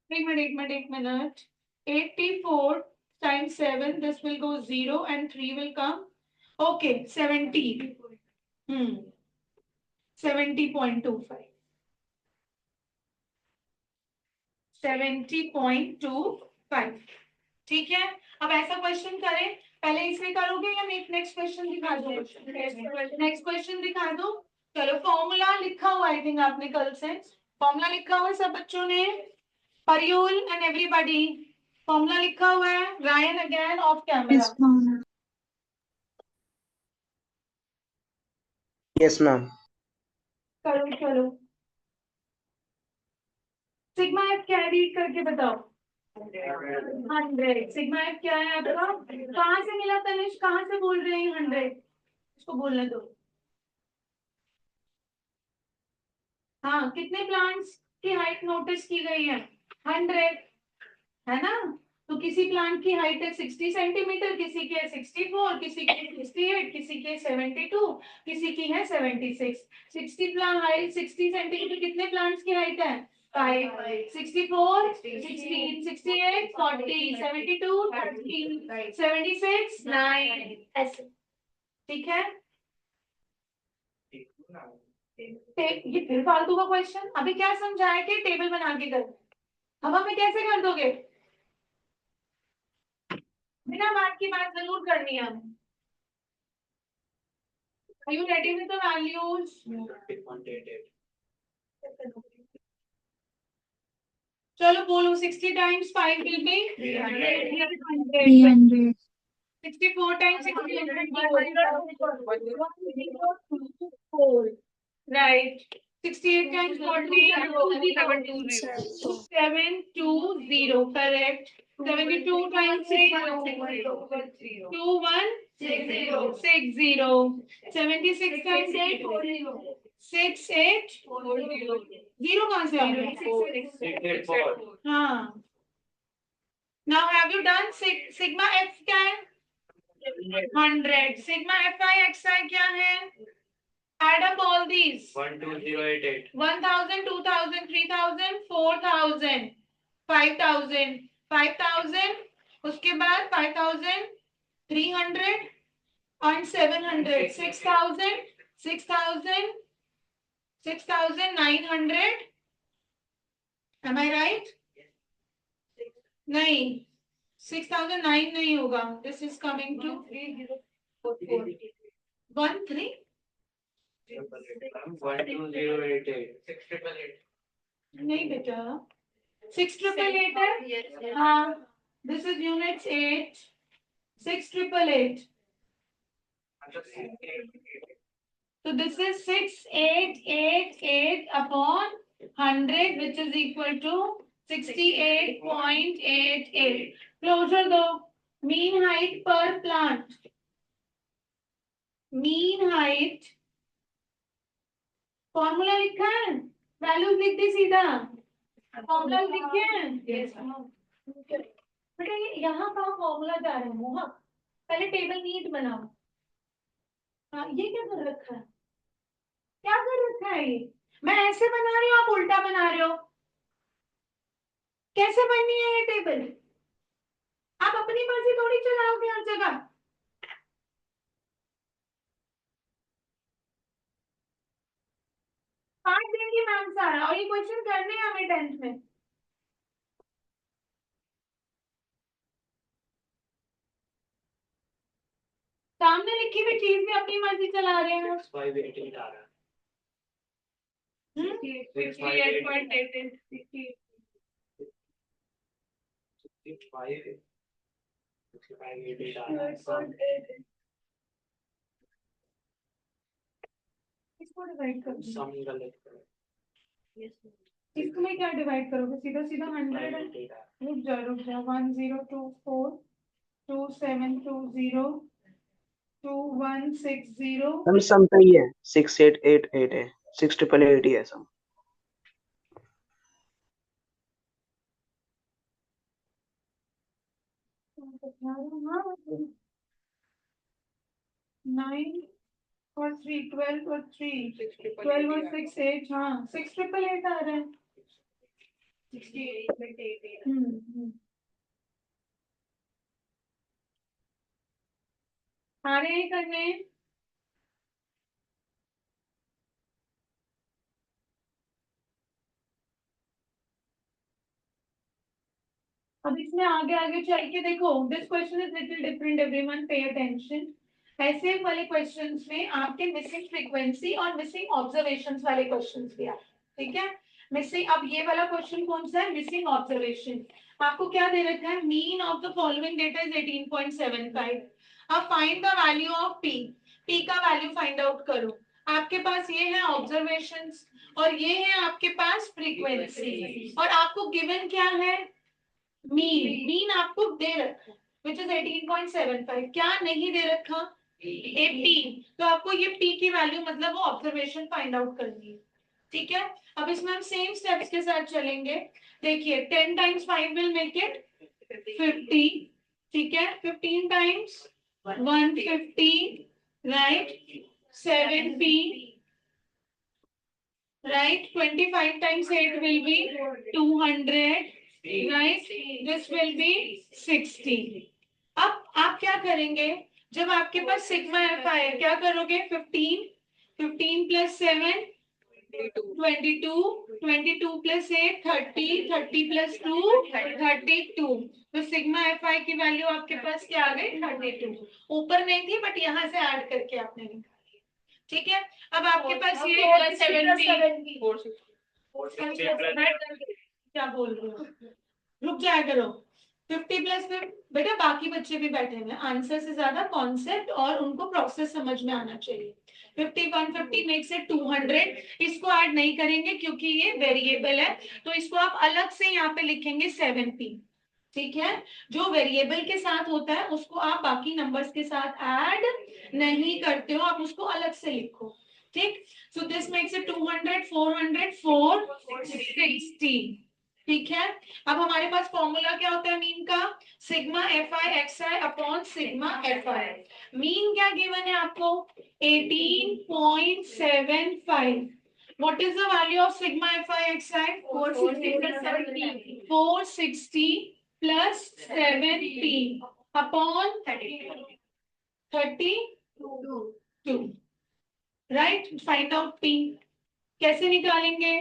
एक minute 84 times 7, this will go 0 and 3 will come. Okay, 70. 70.25. 70.25. ठीक है? अब ऐसा क्वेश्चन करें, पहले इसे करोगे या नेक्स्ट क्वेश्चन दिखा दो? नेक्स्ट क्वेश्चन दिखा दो। चलो, फॉर्मूला लिखा हुआ आई थिंक आपने कल से, फॉर्मूला लिखा हुआ है सब बच्चों ने? परियोल एंड एवरीबॉडी, फॉर्मूला लिखा हुआ है। Ryan again of camera. Yes, ma'am. Yes, ma'am. करो चलो। सिग्मा एफ क्या है, रीड करके बताओ। 100। सिग्मा एफ क्या है आपका? कहाँ से मिला तनिष, कहाँ से बोल रहे हैं 100? इसको बोलने दो। हाँ, कितने प्लांट्स की हाइट नोटिस की गई है? 100, है ना? तो किसी प्लांट की हाइट है 60 सेंटीमीटर, किसी की है 64, किसी की 68, किसी की 72, किसी की है 76। 60 प्लांट हाइट 60 सेंटीमीटर कितने प्लांट्स की हाइट है? 5, 64, 16, 68, 40, 72, 13, 76, 9, ऐसे। ठीक है? ये फिर फालतू का क्वेश्चन, अभी क्या समझाया कि टेबल बना के कर, हवा में कैसे कर दोगे? बिना बात की बात जरूर करनी है। Are you ready with the values? चलो बोलो, 60 times 5 will be 300. 64 times 6 will be 4. Right. 68 times 40 720. Correct. 72 times 3 2160. 76 times 8 6840. Zero कहाँ से आ गया? हाँ। Now have you done sigma f क्या है? 100. Sigma fi xi क्या है? Add up all these. 12088. 1000, 2000, 3000, 4000, 5000, 5000, उसके बाद 5300 and 700, 6000, 6000, 6900. Am I right? नहीं, 6009 नहीं होगा. This is coming to 13. 12088. 6888. नहीं बेटा, 6888 है. हाँ, this is units 8. 6888. So this is 6888 upon 100, which is equal to 68.88. Closure दो. Mean height per plant. Mean height, formula लिखा है, वैल्यूज लिख दी सीधा, फॉर्मूला लिखे हैं। बेटा ये यहाँ का फॉर्मूला जा रहे हो, हाँ पहले टेबल नीट बनाओ। हाँ ये क्या कर रखा है, क्या कर रखा है ये, मैं ऐसे बना रही हूँ आप उल्टा बना रहे हो, कैसे बननी है ये टेबल, आप अपनी मर्जी थोड़ी चलाओगे हर जगह। पार्ट देंगी मैम सारा, और ये क्वेश्चन करने हैं हमें 10th में। सामने लिखी हुई चीज भी अपनी मर्जी चला रहे हैं। 6588 आ रहा है। 68.88 65 6588 आ रहा है। इसको डिवाइड करो, सम गलत करो। इसको में क्या डिवाइड करोगे, सीधा सीधा 100। 588 आ रहा रुक जा 1024 2720 2160। हम सम सही है 6888 है 6888 है सम। नाइन और 3 12 और 3 12 और 6 8, हाँ 6888 आ रहा है। 68 आ रहे हैं करने। अब इसमें आगे आगे चल के देखो, this question is little different, everyone pay attention. ऐसे वाले क्वेश्चंस में आपके मिसिंग फ्रीक्वेंसी और मिसिंग ऑब्जर्वेशंस वाले क्वेश्चंस भी आते हैं, ठीक है। मिसिंग, अब ये वाला क्वेश्चन कौन सा है, मिसिंग ऑब्जर्वेशन। आपको क्या दे रखा है, mean of the following data is 18.75। अब find the value of P, P का वैल्यू फाइंड आउट करो। आपके पास ये है ऑब्जर्वेशंस और ये है आपके पास फ्रीक्वेंसी, और आपको गिवन क्या है, मीन आपको दे रखा है विच इज 18.75। क्या नहीं दे रखा, 18। तो आपको ये पी की वैल्यू मतलब वो ऑब्जर्वेशन फाइंड आउट करनी है, ठीक है। अब इसमें हम सेम स्टेप्स के साथ चलेंगे। देखिए 10 टाइम्स 5 विल मेक इट 50, ठीक है। 15 times 150, right, 7p, right. 25 times 8 will be 200, right. This will be 60. अब आप क्या करेंगे, जब आपके पास सिग्मा एफ आए क्या करोगे, 15 15 प्लस 7 22 22 प्लस 8 30 30 प्लस 2 32। तो सिग्मा एफ आई की वैल्यू आपके पास क्या आ गई, 32। ऊपर नहीं थी बट यहाँ से ऐड करके आपने निकाली, ठीक है। अब आपके पास ये प्लस 70 क्या बोल रहे हो, रुक जाया करो। 50 प्लस बेटा बाकी बच्चे भी बैठे हैं, आंसर से ज्यादा कॉन्सेप्ट और उनको प्रोसेस समझ में आना चाहिए। 50 150 मेक्स इट 200। इसको ऐड नहीं करेंगे क्योंकि ये वेरिएबल है, तो इसको आप अलग से यहाँ पे लिखेंगे 7p, ठीक है। जो वेरिएबल के साथ होता है उसको आप बाकी नंबर्स के साथ ऐड नहीं करते हो, आप उसको अलग से लिखो, ठीक। सो दिस मेक्स इट 200 400 460, ठीक है। अब हमारे पास फॉर्मूला क्या होता है मीन का, sigma F I X I upon sigma F I. Mean क्या गिवन है आपको, 18.75। What is the value of sigma F I X I, 460 plus 7p upon 32, right. Find out p कैसे निकालेंगे,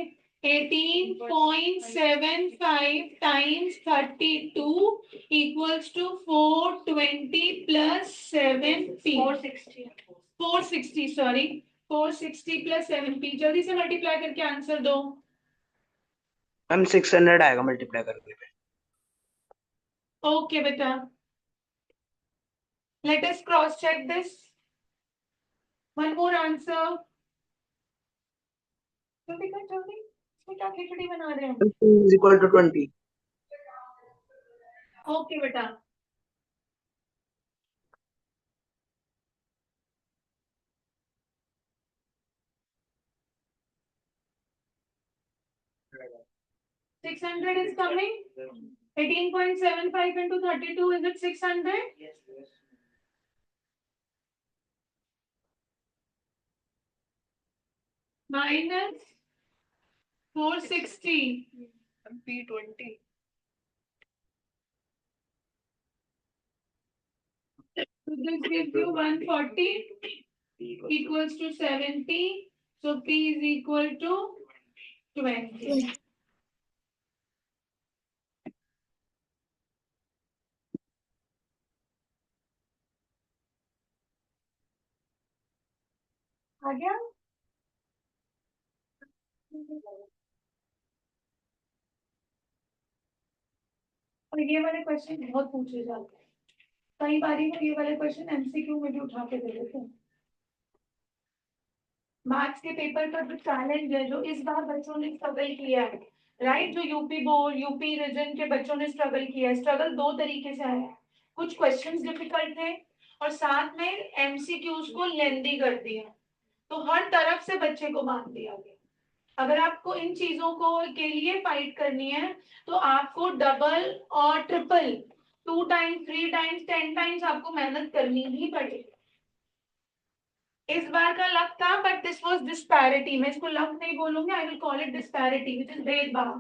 18.75 times 32 equals to 420 plus 7p 460 sorry 460 plus 7p। जल्दी से multiply करके answer दो। हम 600 आएगा मल्टीप्लाई करने पे। ओके बेटा, let us cross check this, one more answer. जल्दी कर जल्दी, इसमें क्या खिचड़ी बना रहे हैं। Is equal to 20। ओके बेटा, 600 is coming. 18.75 into 32, is it 600? Yes, yes. Minus 460. P20. So this gives you 140 P equals to 70. So P is equal to 20. आ गया? और ये वाले क्वेश्चन बहुत पूछे जाते हैं। कई बारी तो ये वाले क्वेश्चन एमसीक्यू में भी उठा के दे देते हैं। मैथ्स के पेपर का जो चैलेंज है, जो इस बार बच्चों ने स्ट्रगल किया है, राइट, जो यूपी बोर्ड, यूपी रीजन के बच्चों ने स्ट्रगल किया है, स्ट्रगल दो तरीके से आया है। कुछ क्वेश्चंस डिफिकल्ट थे और साथ में एमसीक्यूज को लेंदी कर दिया, तो हर तरफ से बच्चे को बांध दिया गया। अगर आपको इन चीजों को के लिए फाइट करनी है तो आपको डबल और ट्रिपल, 2 टाइम्स, 3 टाइम्स, 10 टाइम्स आपको मेहनत करनी ही पड़ेगी। इस बार का लक था, बट दिस वाज डिस्पैरिटी। मैं इसको लक नहीं बोलूंगी, I will call it disparity, which is भेदभाव,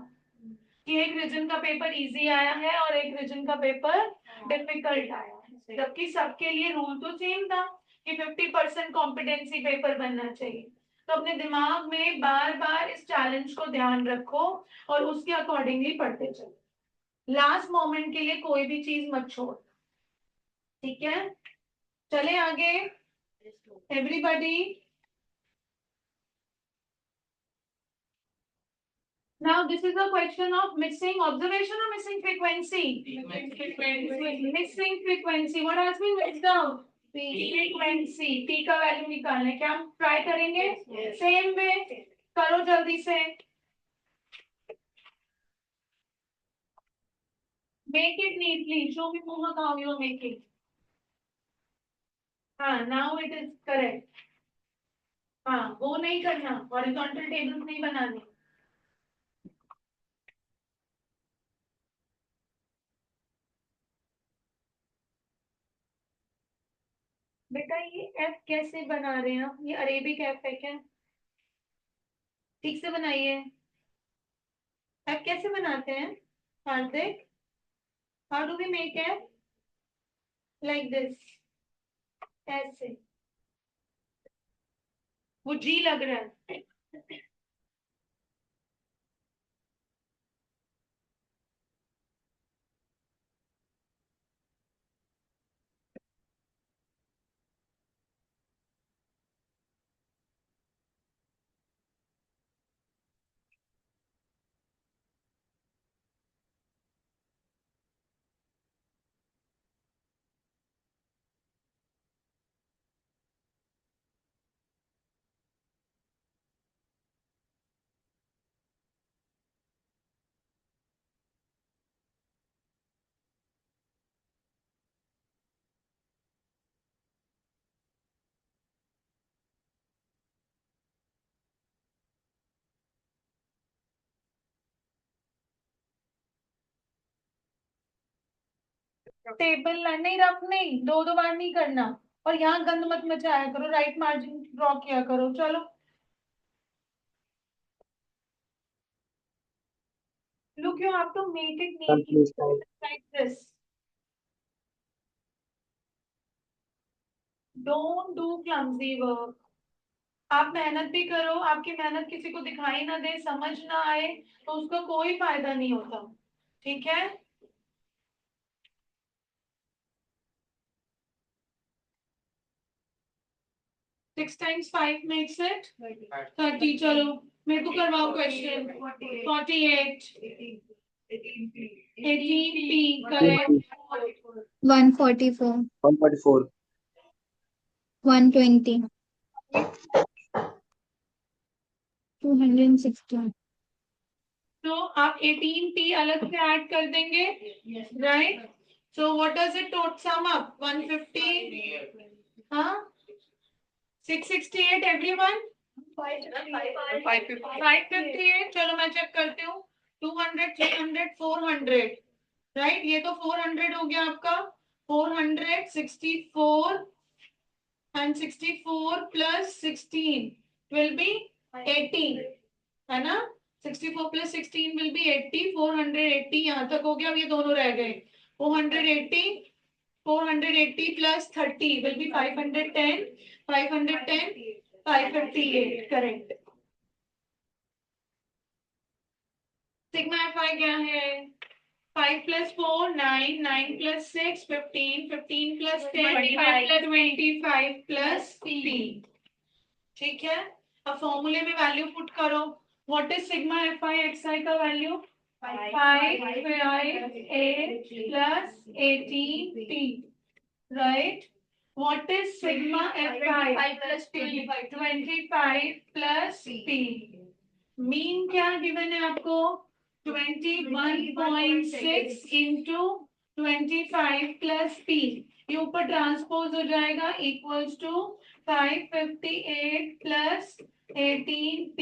कि एक रीजन का पेपर इजी आया है और एक रीजन का पेपर डिफिकल्ट आया है, जबकि सबके लिए रूल तो सेम था कि 50% कॉम्पिटेंसी पेपर बनना चाहिए। तो अपने दिमाग में बार बार इस चैलेंज को ध्यान रखो और उसके अकॉर्डिंगली पढ़ते चलो। लास्ट मोमेंट के लिए कोई भी चीज मत छोड़, ठीक है? चले आगे everybody. Now this is a question of missing observation or missing frequency. Missing frequency. What has been missed out? Frequency. P का वैल्यू निकालना है। क्या हम ट्राई करेंगे? सेम वे करो जल्दी से। Make it neatly. Show me Moha how you are making. हाँ, now it is correct. हाँ, वो नहीं करना, horizontal tables नहीं बनाने। बेटा ये एफ कैसे बना रहे हैं आप? ये अरेबिक एफ है क्या? ठीक से बनाइए। एफ कैसे बनाते हैं Hardik? How do we make F? Like this, ऐसे। वो जी लग रहा है। टेबल नहीं, रफ नहीं, दो दो बार नहीं करना। और यहाँ गंद मत मचाया करो, राइट मार्जिन ड्रॉ किया करो। चलो look, you have to make it neatly like this. Don't do clumsy work. आप मेहनत भी करो, आपकी मेहनत किसी को दिखाई ना दे, समझ ना आए, तो उसका कोई फायदा नहीं होता, ठीक है? Six times 5 makes it 30. चलो मेरे को करवाओ क्वेश्चन। 48, 18p correct. 144, 144. 120, 216. तो आप 18p अलग से ऐड कर देंगे, right? So what does it total sum up? 150, हाँ, 668 एवरीवन, 558। चलो मैं चेक करती हूँ 200, 300, 400, राइट? ये तो 400 हो गया आपका, 400, 64 and 64 plus 16 will be 80, है ना? 64 plus 16 will be 80, 480 यहाँ तक हो गया, अब ये दोनों रह गए, 480, 480 plus 30 will be 510, 510, 558, correct. Sigma fi क्या है? 5 plus 4, 9, 9 plus 6, 15, 15 plus 10, 25 plus 25 plus P. ठीक है, अब फॉर्मूले में वैल्यू पुट करो. What is sigma fi xi का value? 5 8 plus 18p, right? What is sigma fi? 5 plus P. 25 plus p. Mean क्या गिवन है आपको? 21.6 into 25 plus p. ये ऊपर ट्रांसपोज हो जाएगा, equals to 558 plus 18p.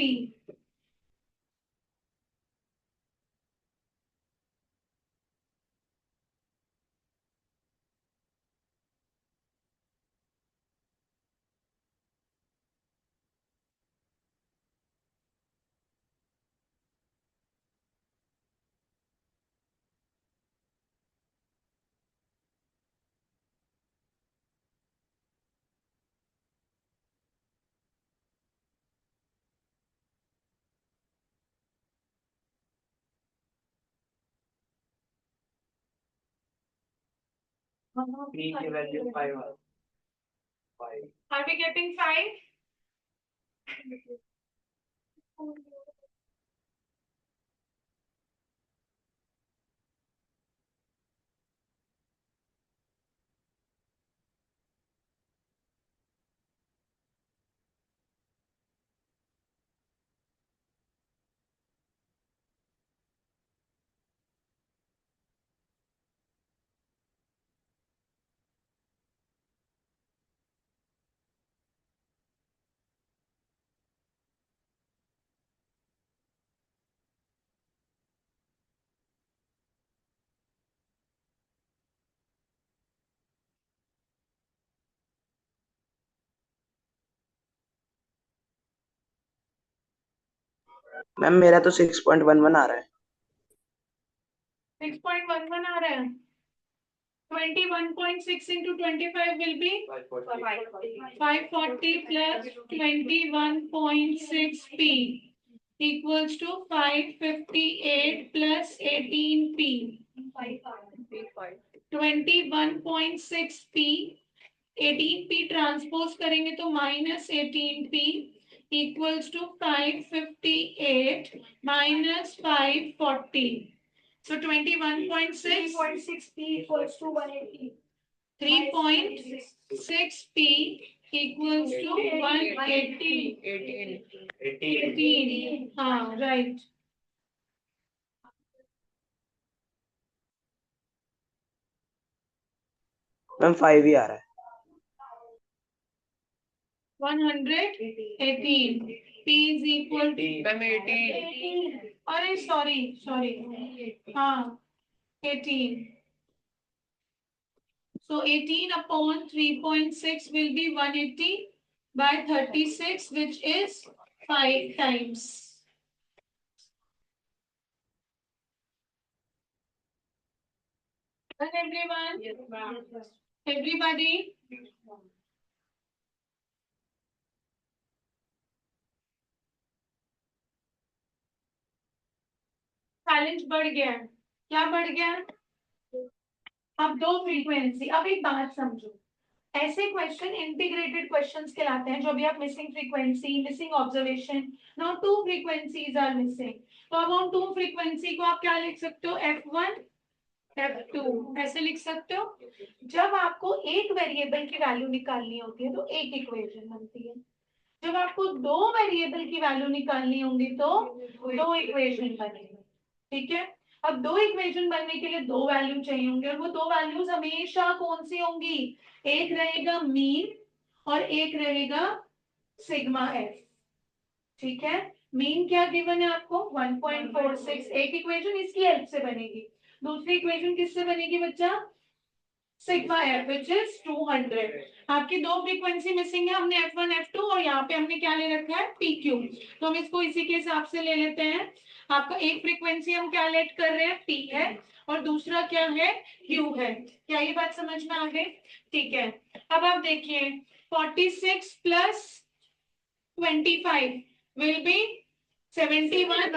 P की वैल्यू 5 आ 5. Are we getting 5? मैम मेरा तो 6.11 आ रहा है. 6.11 आ रहा है. 21.6 into 25 will be 540 plus 21.6p equals to 558 plus 18p. 21.6p, 18p transpose करेंगे तो minus 18p equals to 558 minus 540. So 21.6, 3.6P equals to 180. 3.6p equals to 180. 18. हाँ, right. मैम 5 ही आ रहा है. 118. P is equal to ma'am 18. अरे sorry. हाँ, 18. So 18 upon 3.6 will be 180 by 36, which is 5 times. Done everyone? Everybody? Challenge बढ़ गया. क्या बढ़ गया? अब दो फ्रीक्वेंसी. अब एक बात समझो, ऐसे क्वेश्चन इंटीग्रेटेड क्वेश्चंस कहलाते हैं जो भी आप missing frequency, missing observation, now two frequencies are missing. तो अब हम टू फ्रीक्वेंसी को आप क्या लिख सकते हो? F1 F2 ऐसे लिख सकते हो. जब आपको एक वेरिएबल की वैल्यू निकालनी होती है तो एक इक्वेशन बनती है. जब आपको दो वेरिएबल की वैल्यू निकालनी होगी तो दो इक्वेशन बनेगी. ठीक है, अब दो इक्वेशन बनने के लिए दो वैल्यू चाहिए होंगे और वो दो वैल्यूज हमेशा कौन सी होंगी? एक रहेगा मीन और एक रहेगा सिग्मा एफ. ठीक है, मीन क्या गिवन है आपको 1.46। एक इक्वेशन इसकी हेल्प से बनेगी, दूसरी इक्वेशन किससे बनेगी बच्चा? Sigma F which is 200। आपकी दो फ्रीक्वेंसी मिसिंग है, हमने F1 F2 और यहाँ पे हमने क्या ले रखा है PQ। तो हम इसको इसी के हिसाब से ले लेते हैं। आपका एक फ्रीक्वेंसी हम क्या लेट कर रहे हैं P है और दूसरा क्या है Q है। क्या ये बात समझ में आ गई? ठीक है, अब आप देखिए 46 plus 25 will be 71,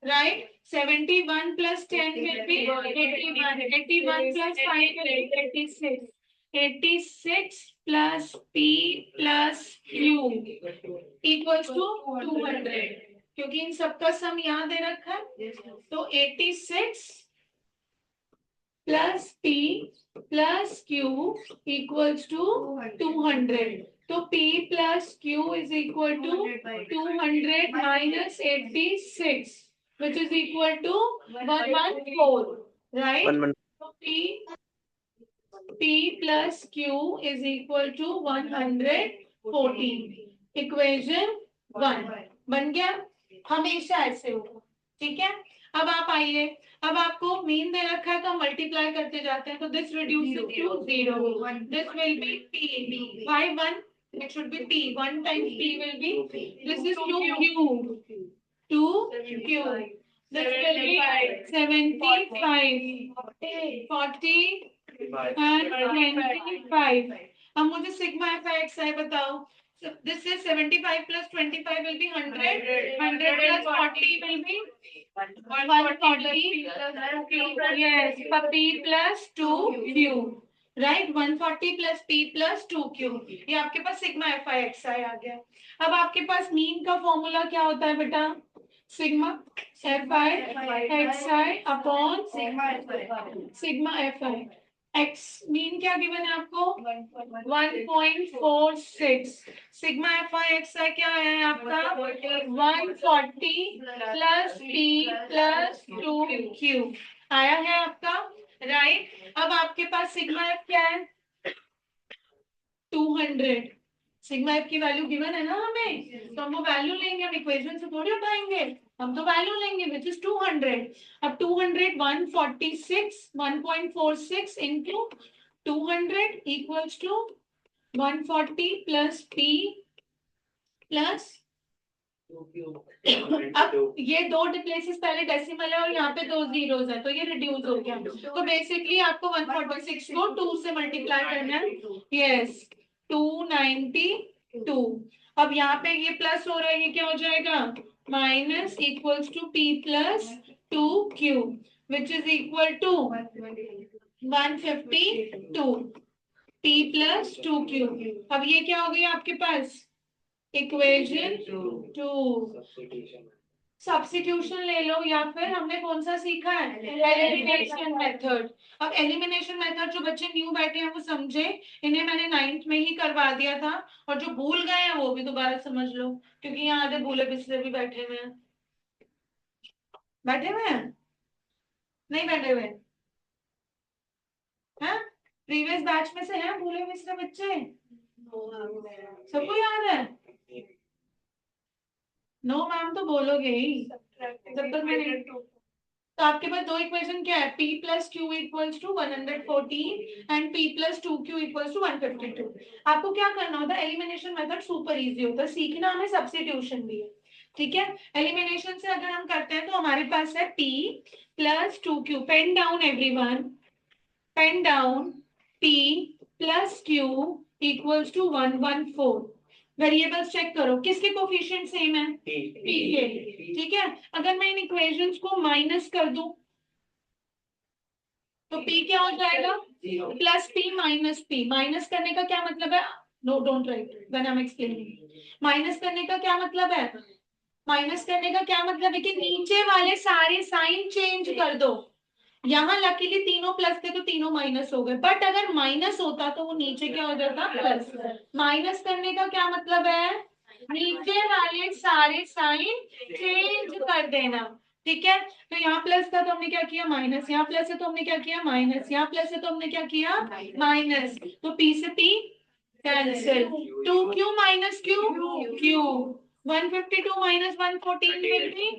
right? 71 plus 10 will be 81. 81 plus 5 will be 86. 86 plus P plus Q equals to 200। क्योंकि इन सबका सम यहाँ दे रखा है, तो 86 plus P plus Q equals to 200। तो P plus Q is equal to 200 minus 86, which is equal to 114, right? 1 So P plus Q is equal to 114। Equation 1 बन गया, हमेशा ऐसे होगा। ठीक है, अब आप आइए, अब आपको मीन दे रखा है तो हम मल्टीप्लाई करते जाते हैं, तो this reduces to 0, this will be P, why 1? It should be P, 1 times P will be, this is 2Q, 2Q, this will be 75, 40 and 25। अब मुझे सिग्मा एफ एक्स आई बताओ। So this is 75 plus 25 will be 100, 100 plus 40 will be 140, yes, P plus 2Q, right? 140 plus P plus 2Q, ये आपके पास sigma F I X आई आ गया। अब आपके पास mean का formula क्या होता है बेटा? Sigma F I X I upon sigma F I x. Mean क्या गिवन है आपको? 1.46। सिग्मा एफ आई एक्स आई क्या है आपका? 140 प्लस P प्लस 2Q आया है आपका, राइट? अब आपके पास सिग्मा एफ क्या है? 200। सिग्मा एफ की वैल्यू गिवन है ना हमें, तो हम वो वैल्यू लेंगे, हम इक्वेशन से थोड़ी उठाएंगे, हम तो वैल्यू लेंगे विच इज 200। अब 200 146 1.46 into 200 equals to 140 plus P plus, अब ये दो प्लेसेस पहले डेसिमल है और यहाँ पे दो जीरोस है, तो ये रिड्यूस हो गया। तो बेसिकली आपको 146 को 2 से मल्टीप्लाई करना है, यस 292। अब यहाँ पे ये प्लस हो रहा है, ये क्या हो जाएगा? Minus equals to P plus 2Q which is equal to 152 P plus 2Q। अब ये क्या हो गया आपके पास? इक्वेशन 2। सब्स्टिट्यूशन ले लो, या फिर हमने कौन सा सीखा है? Elimination method. अब एलिमिनेशन मेथड जो बच्चे न्यू बैठे हैं वो समझे, इन्हें मैंने 9th में ही करवा दिया था, और जो भूल गए हैं वो भी दोबारा समझ लो, क्योंकि यहाँ आधे भूले पिछले भी बैठे हुए हैं। बैठे हुए हैं? नहीं बैठे हुए हैं? प्रीवियस बैच में से हैं भूले पिछले बच्चे? सबको याद है? नो मैम तो बोलोगे ही जब तक मैंने। तो आपके पास दो इक्वेशन क्या है? P plus Q equals to 114 and P plus 2Q equals to 152। आपको क्या करना होता है? एलिमिनेशन मेथड सुपर इजी होता है, सीखना हमें सब्स्टिट्यूशन भी है। ठीक है, एलिमिनेशन से अगर हम करते हैं तो हमारे पास है P plus 2Q, pen down everyone, pen down, P plus Q equals to 114। Variables check करो, किसके कोफिशिएंट सेम है? P के। ठीक है, अगर मैं इन इक्वेशंस को माइनस कर दूं तो P क्या हो जाएगा? Plus P minus P। Minus करने का क्या मतलब है? No don't write when I am explaining. Minus करने का क्या मतलब है? माइनस करने का क्या मतलब है कि नीचे वाले सारे साइन चेंज कर दो। यहाँ लकीली तीनों प्लस थे तो तीनों माइनस हो गए, बट अगर माइनस होता तो वो नीचे क्या हो जाता? प्लस। माइनस करने का क्या मतलब है? नीचे वाले सारे साइन चेंज कर देना। ठीक है, तो यहाँ प्लस था तो हमने क्या किया? माइनस। यहाँ प्लस है तो हमने क्या किया? माइनस। यहाँ प्लस है तो हमने क्या किया? माइनस। तो P से P cancel, 2Q minus Q, Q 152 minus 114 will be,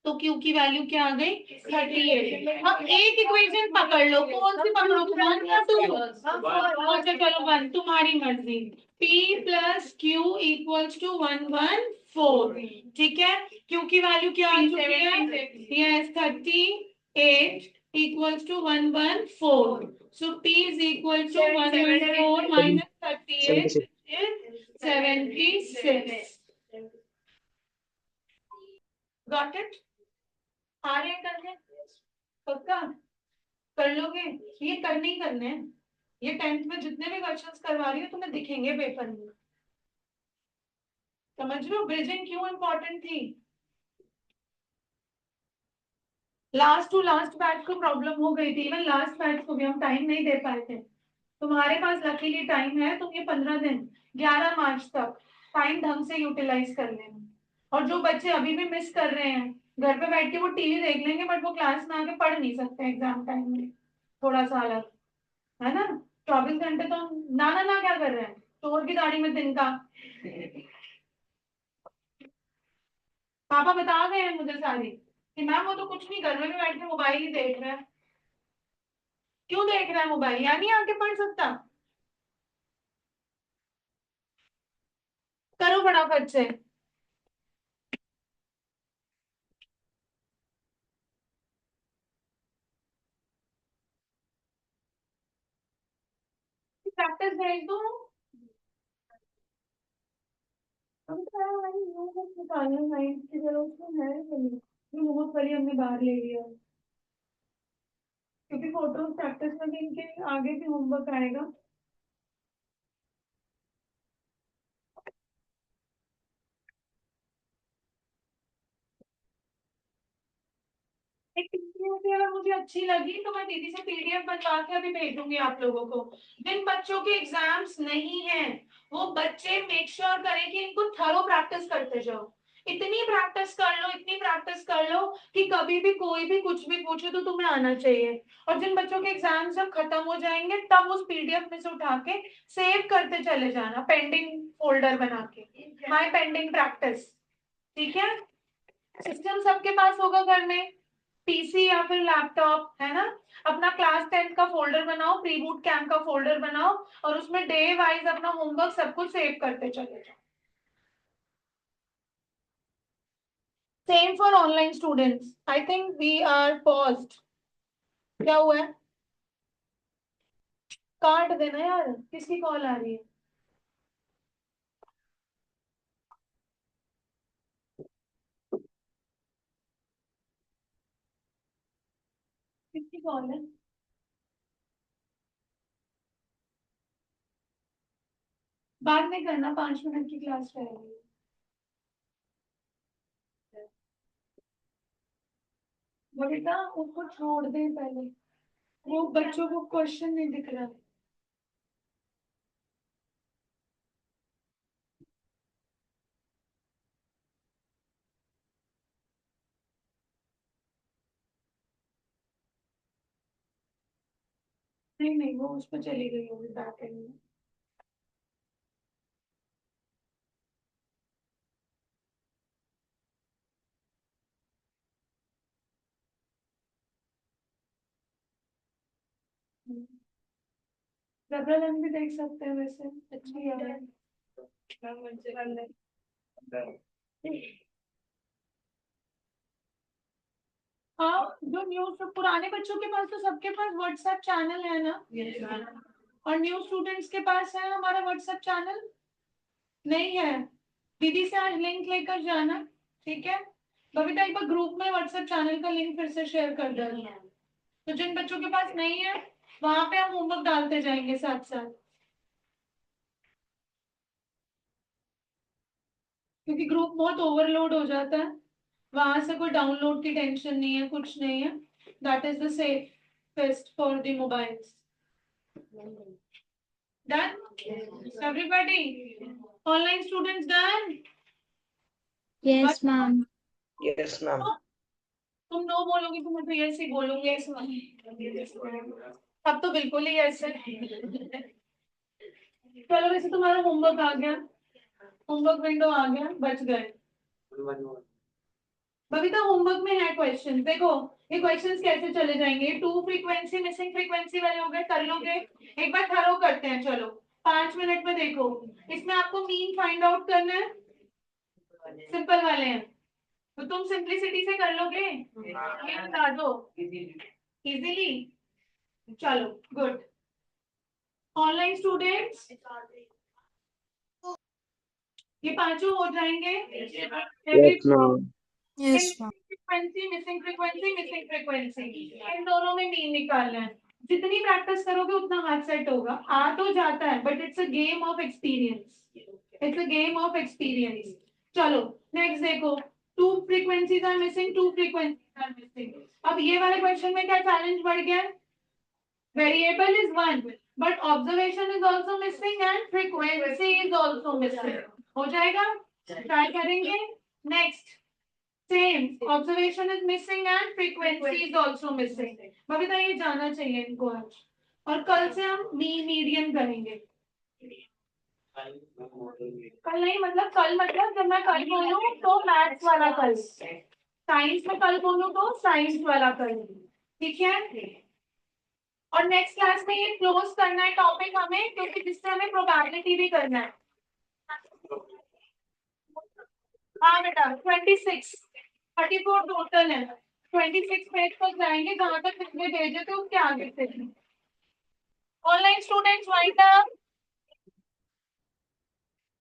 तो Q की वैल्यू क्या आ गई 38। अब एक इक्वेशन पकड़ लो, कौन सी पकड़ो, 1 या 2? अच्छा चलो 1, तुम्हारी मर्जी। P plus Q equals to 114, ठीक है। Q की वैल्यू क्या आ चुकी है, yes 38 equals to 114, so P is equal to 114 minus 38 is 76। Got it? आ रहे हैं करने, पक्का कर लोगे? ये करने ही करने हैं, ये 10th में जितने भी क्वेश्चंस करवा रही हो तुम्हें दिखेंगे पेपर में, समझ लो ब्रिजिंग क्यों इंपॉर्टेंट थी। लास्ट टू लास्ट बैच को प्रॉब्लम हो गई थी, इवन लास्ट बैच को भी हम टाइम नहीं दे पाए थे। तुम्हारे पास लकीली टाइम है, तुम ये 15 दिन 11 मार्च तक टाइम ढंग से यूटिलाइज कर लेना। और जो बच्चे अभी भी मिस कर रहे हैं, घर पे बैठ के वो टीवी देख लेंगे बट वो क्लास में आके पढ़ नहीं सकते एग्जाम टाइम में, थोड़ा सा अलग है ना। 24 घंटे तो हम ना ना ना क्या कर रहे हैं, चोर की दाढ़ी में तिनका। पापा बता गए हैं मुझे सारी कि मैम वो तो कुछ नहीं कर रहे, बैठ के मोबाइल ही देख रहे हैं। क्यों देख रहा है मोबाइल, यानी आके पढ़ सकता? करो फटाफट से। प्रैक्टिस भेज दो। हम तो यार भाई वो कुछ निकालना नाइन्थ की जरूरत तो है नहीं, ये बहुत बड़ी हमने बाहर ले लिया, क्योंकि फोटो प्रैक्टिस में भी इनके आगे भी होमवर्क आएगा। एक पीडीएफ अगर मुझे अच्छी लगी तो मैं दीदी से पीडीएफ बनवा के अभी भेजूंगी आप लोगों को। जिन बच्चों के एग्जाम्स नहीं है वो बच्चे मेक श्योर करें कि इनको थरो प्रैक्टिस करते जाओ। इतनी प्रैक्टिस कर लो, इतनी प्रैक्टिस कर लो कि कभी भी कोई भी कुछ भी पूछे तो तुम्हें आना चाहिए। और जिन बच्चों के एग्जाम्स जब खत्म हो जाएंगे तब उस पीडीएफ में से उठा के सेव करते चले जाना, पेंडिंग फोल्डर बना के, माय पेंडिंग प्रैक्टिस, ठीक है। सिस्टम सबके पास होगा घर में, पीसी या फिर लैपटॉप, है ना। अपना क्लास 10 का फोल्डर बनाओ, प्री बूट कैंप का फोल्डर बनाओ और उसमें डे वाइज अपना होमवर्क सब कुछ सेव करते चले जाओ। Same for online students. I think we are paused. क्या हुआ है? काट देना यार, किसकी कॉल आ रही है? किसकी कॉल है? बाद में करना, 5 मिनट की क्लास रहेगी। बेटा उसको छोड़ दे पहले, वो बच्चों को क्वेश्चन नहीं दिख रहा। नहीं नहीं, वो उस पर चली गई होगी बैक एंड में। रबरन भी देख सकते हैं वैसे, अच्छी है। हाँ, जो न्यूज पुराने बच्चों के पास तो सबके पास व्हाट्सएप चैनल है ना। और न्यू स्टूडेंट्स के पास है हमारा व्हाट्सएप चैनल नहीं है। दीदी से आज लिंक लेकर जाना, ठीक है। बबीता एक बार ग्रुप में व्हाट्सएप चैनल का लिंक फिर से शेयर कर देना। तो जिन बच्चों के पास नहीं है वहां पे हम होमवर्क डालते जाएंगे साथ साथ, क्योंकि ग्रुप बहुत ओवरलोड हो जाता है। वहां से कोई डाउनलोड की टेंशन नहीं है, कुछ नहीं है। That is the safest for the mobiles. Done everybody? Online students done? Yes, ma'am. Yes, ma'am. तुम नो बोलोगे तो मैं तो यस ही बोलूंगी अब तो बिल्कुल ही यस है। चलो वैसे तुम्हारा होमवर्क आ गया, होमवर्क विंडो आ गया, बच गए। बबीता होमवर्क में है क्वेश्चन, देखो ये क्वेश्चंस कैसे चले जाएंगे। टू फ्रीक्वेंसी मिसिंग फ्रीक्वेंसी वाले हो गए, कर लोगे? एक बार थरो करते हैं, चलो 5 मिनट में। देखो इसमें आपको मीन फाइंड आउट करना है, सिंपल वाले हैं, तो तुम सिंपलिसिटी से कर लोगे, ये बता दो इजीली। चलो गुड। ऑनलाइन स्टूडेंट्स ये पांचों हो जाएंगे। Yes, ma'am. Frequency missing frequency missing frequency, इन दोनों में मीन निकालना है। जितनी प्रैक्टिस करोगे उतना हाथ सेट होगा। आ तो जाता है but it's a game of experience, it's a game of experience. चलो नेक्स्ट देखो, two frequencies are missing, two frequencies are missing. अब ये वाले क्वेश्चन में क्या चैलेंज बढ़ गया? Variable is one but observation is also missing and frequency is also missing. हो जाएगा, ट्राई करेंगे। Next same, observation is missing and frequency is also missing. Babita ये जाना चाहिए इनको आज, और कल से हम मीडियन करेंगे। कल नहीं मतलब कल, मतलब जब मैं कल बोलूं तो मैथ्स वाला कल, साइंस में कल बोलूं तो साइंस वाला कल, ठीक है? और नेक्स्ट क्लास में ये क्लोज करना है टॉपिक हमें, क्योंकि जिससे हमें प्रोबेबिलिटी भी करना है। हाँ बेटा 26 34 टोटल है, 26 पेज तक जाएंगे, जहां तक पिछले भेजे थे उसके आगे से। Online students wind up.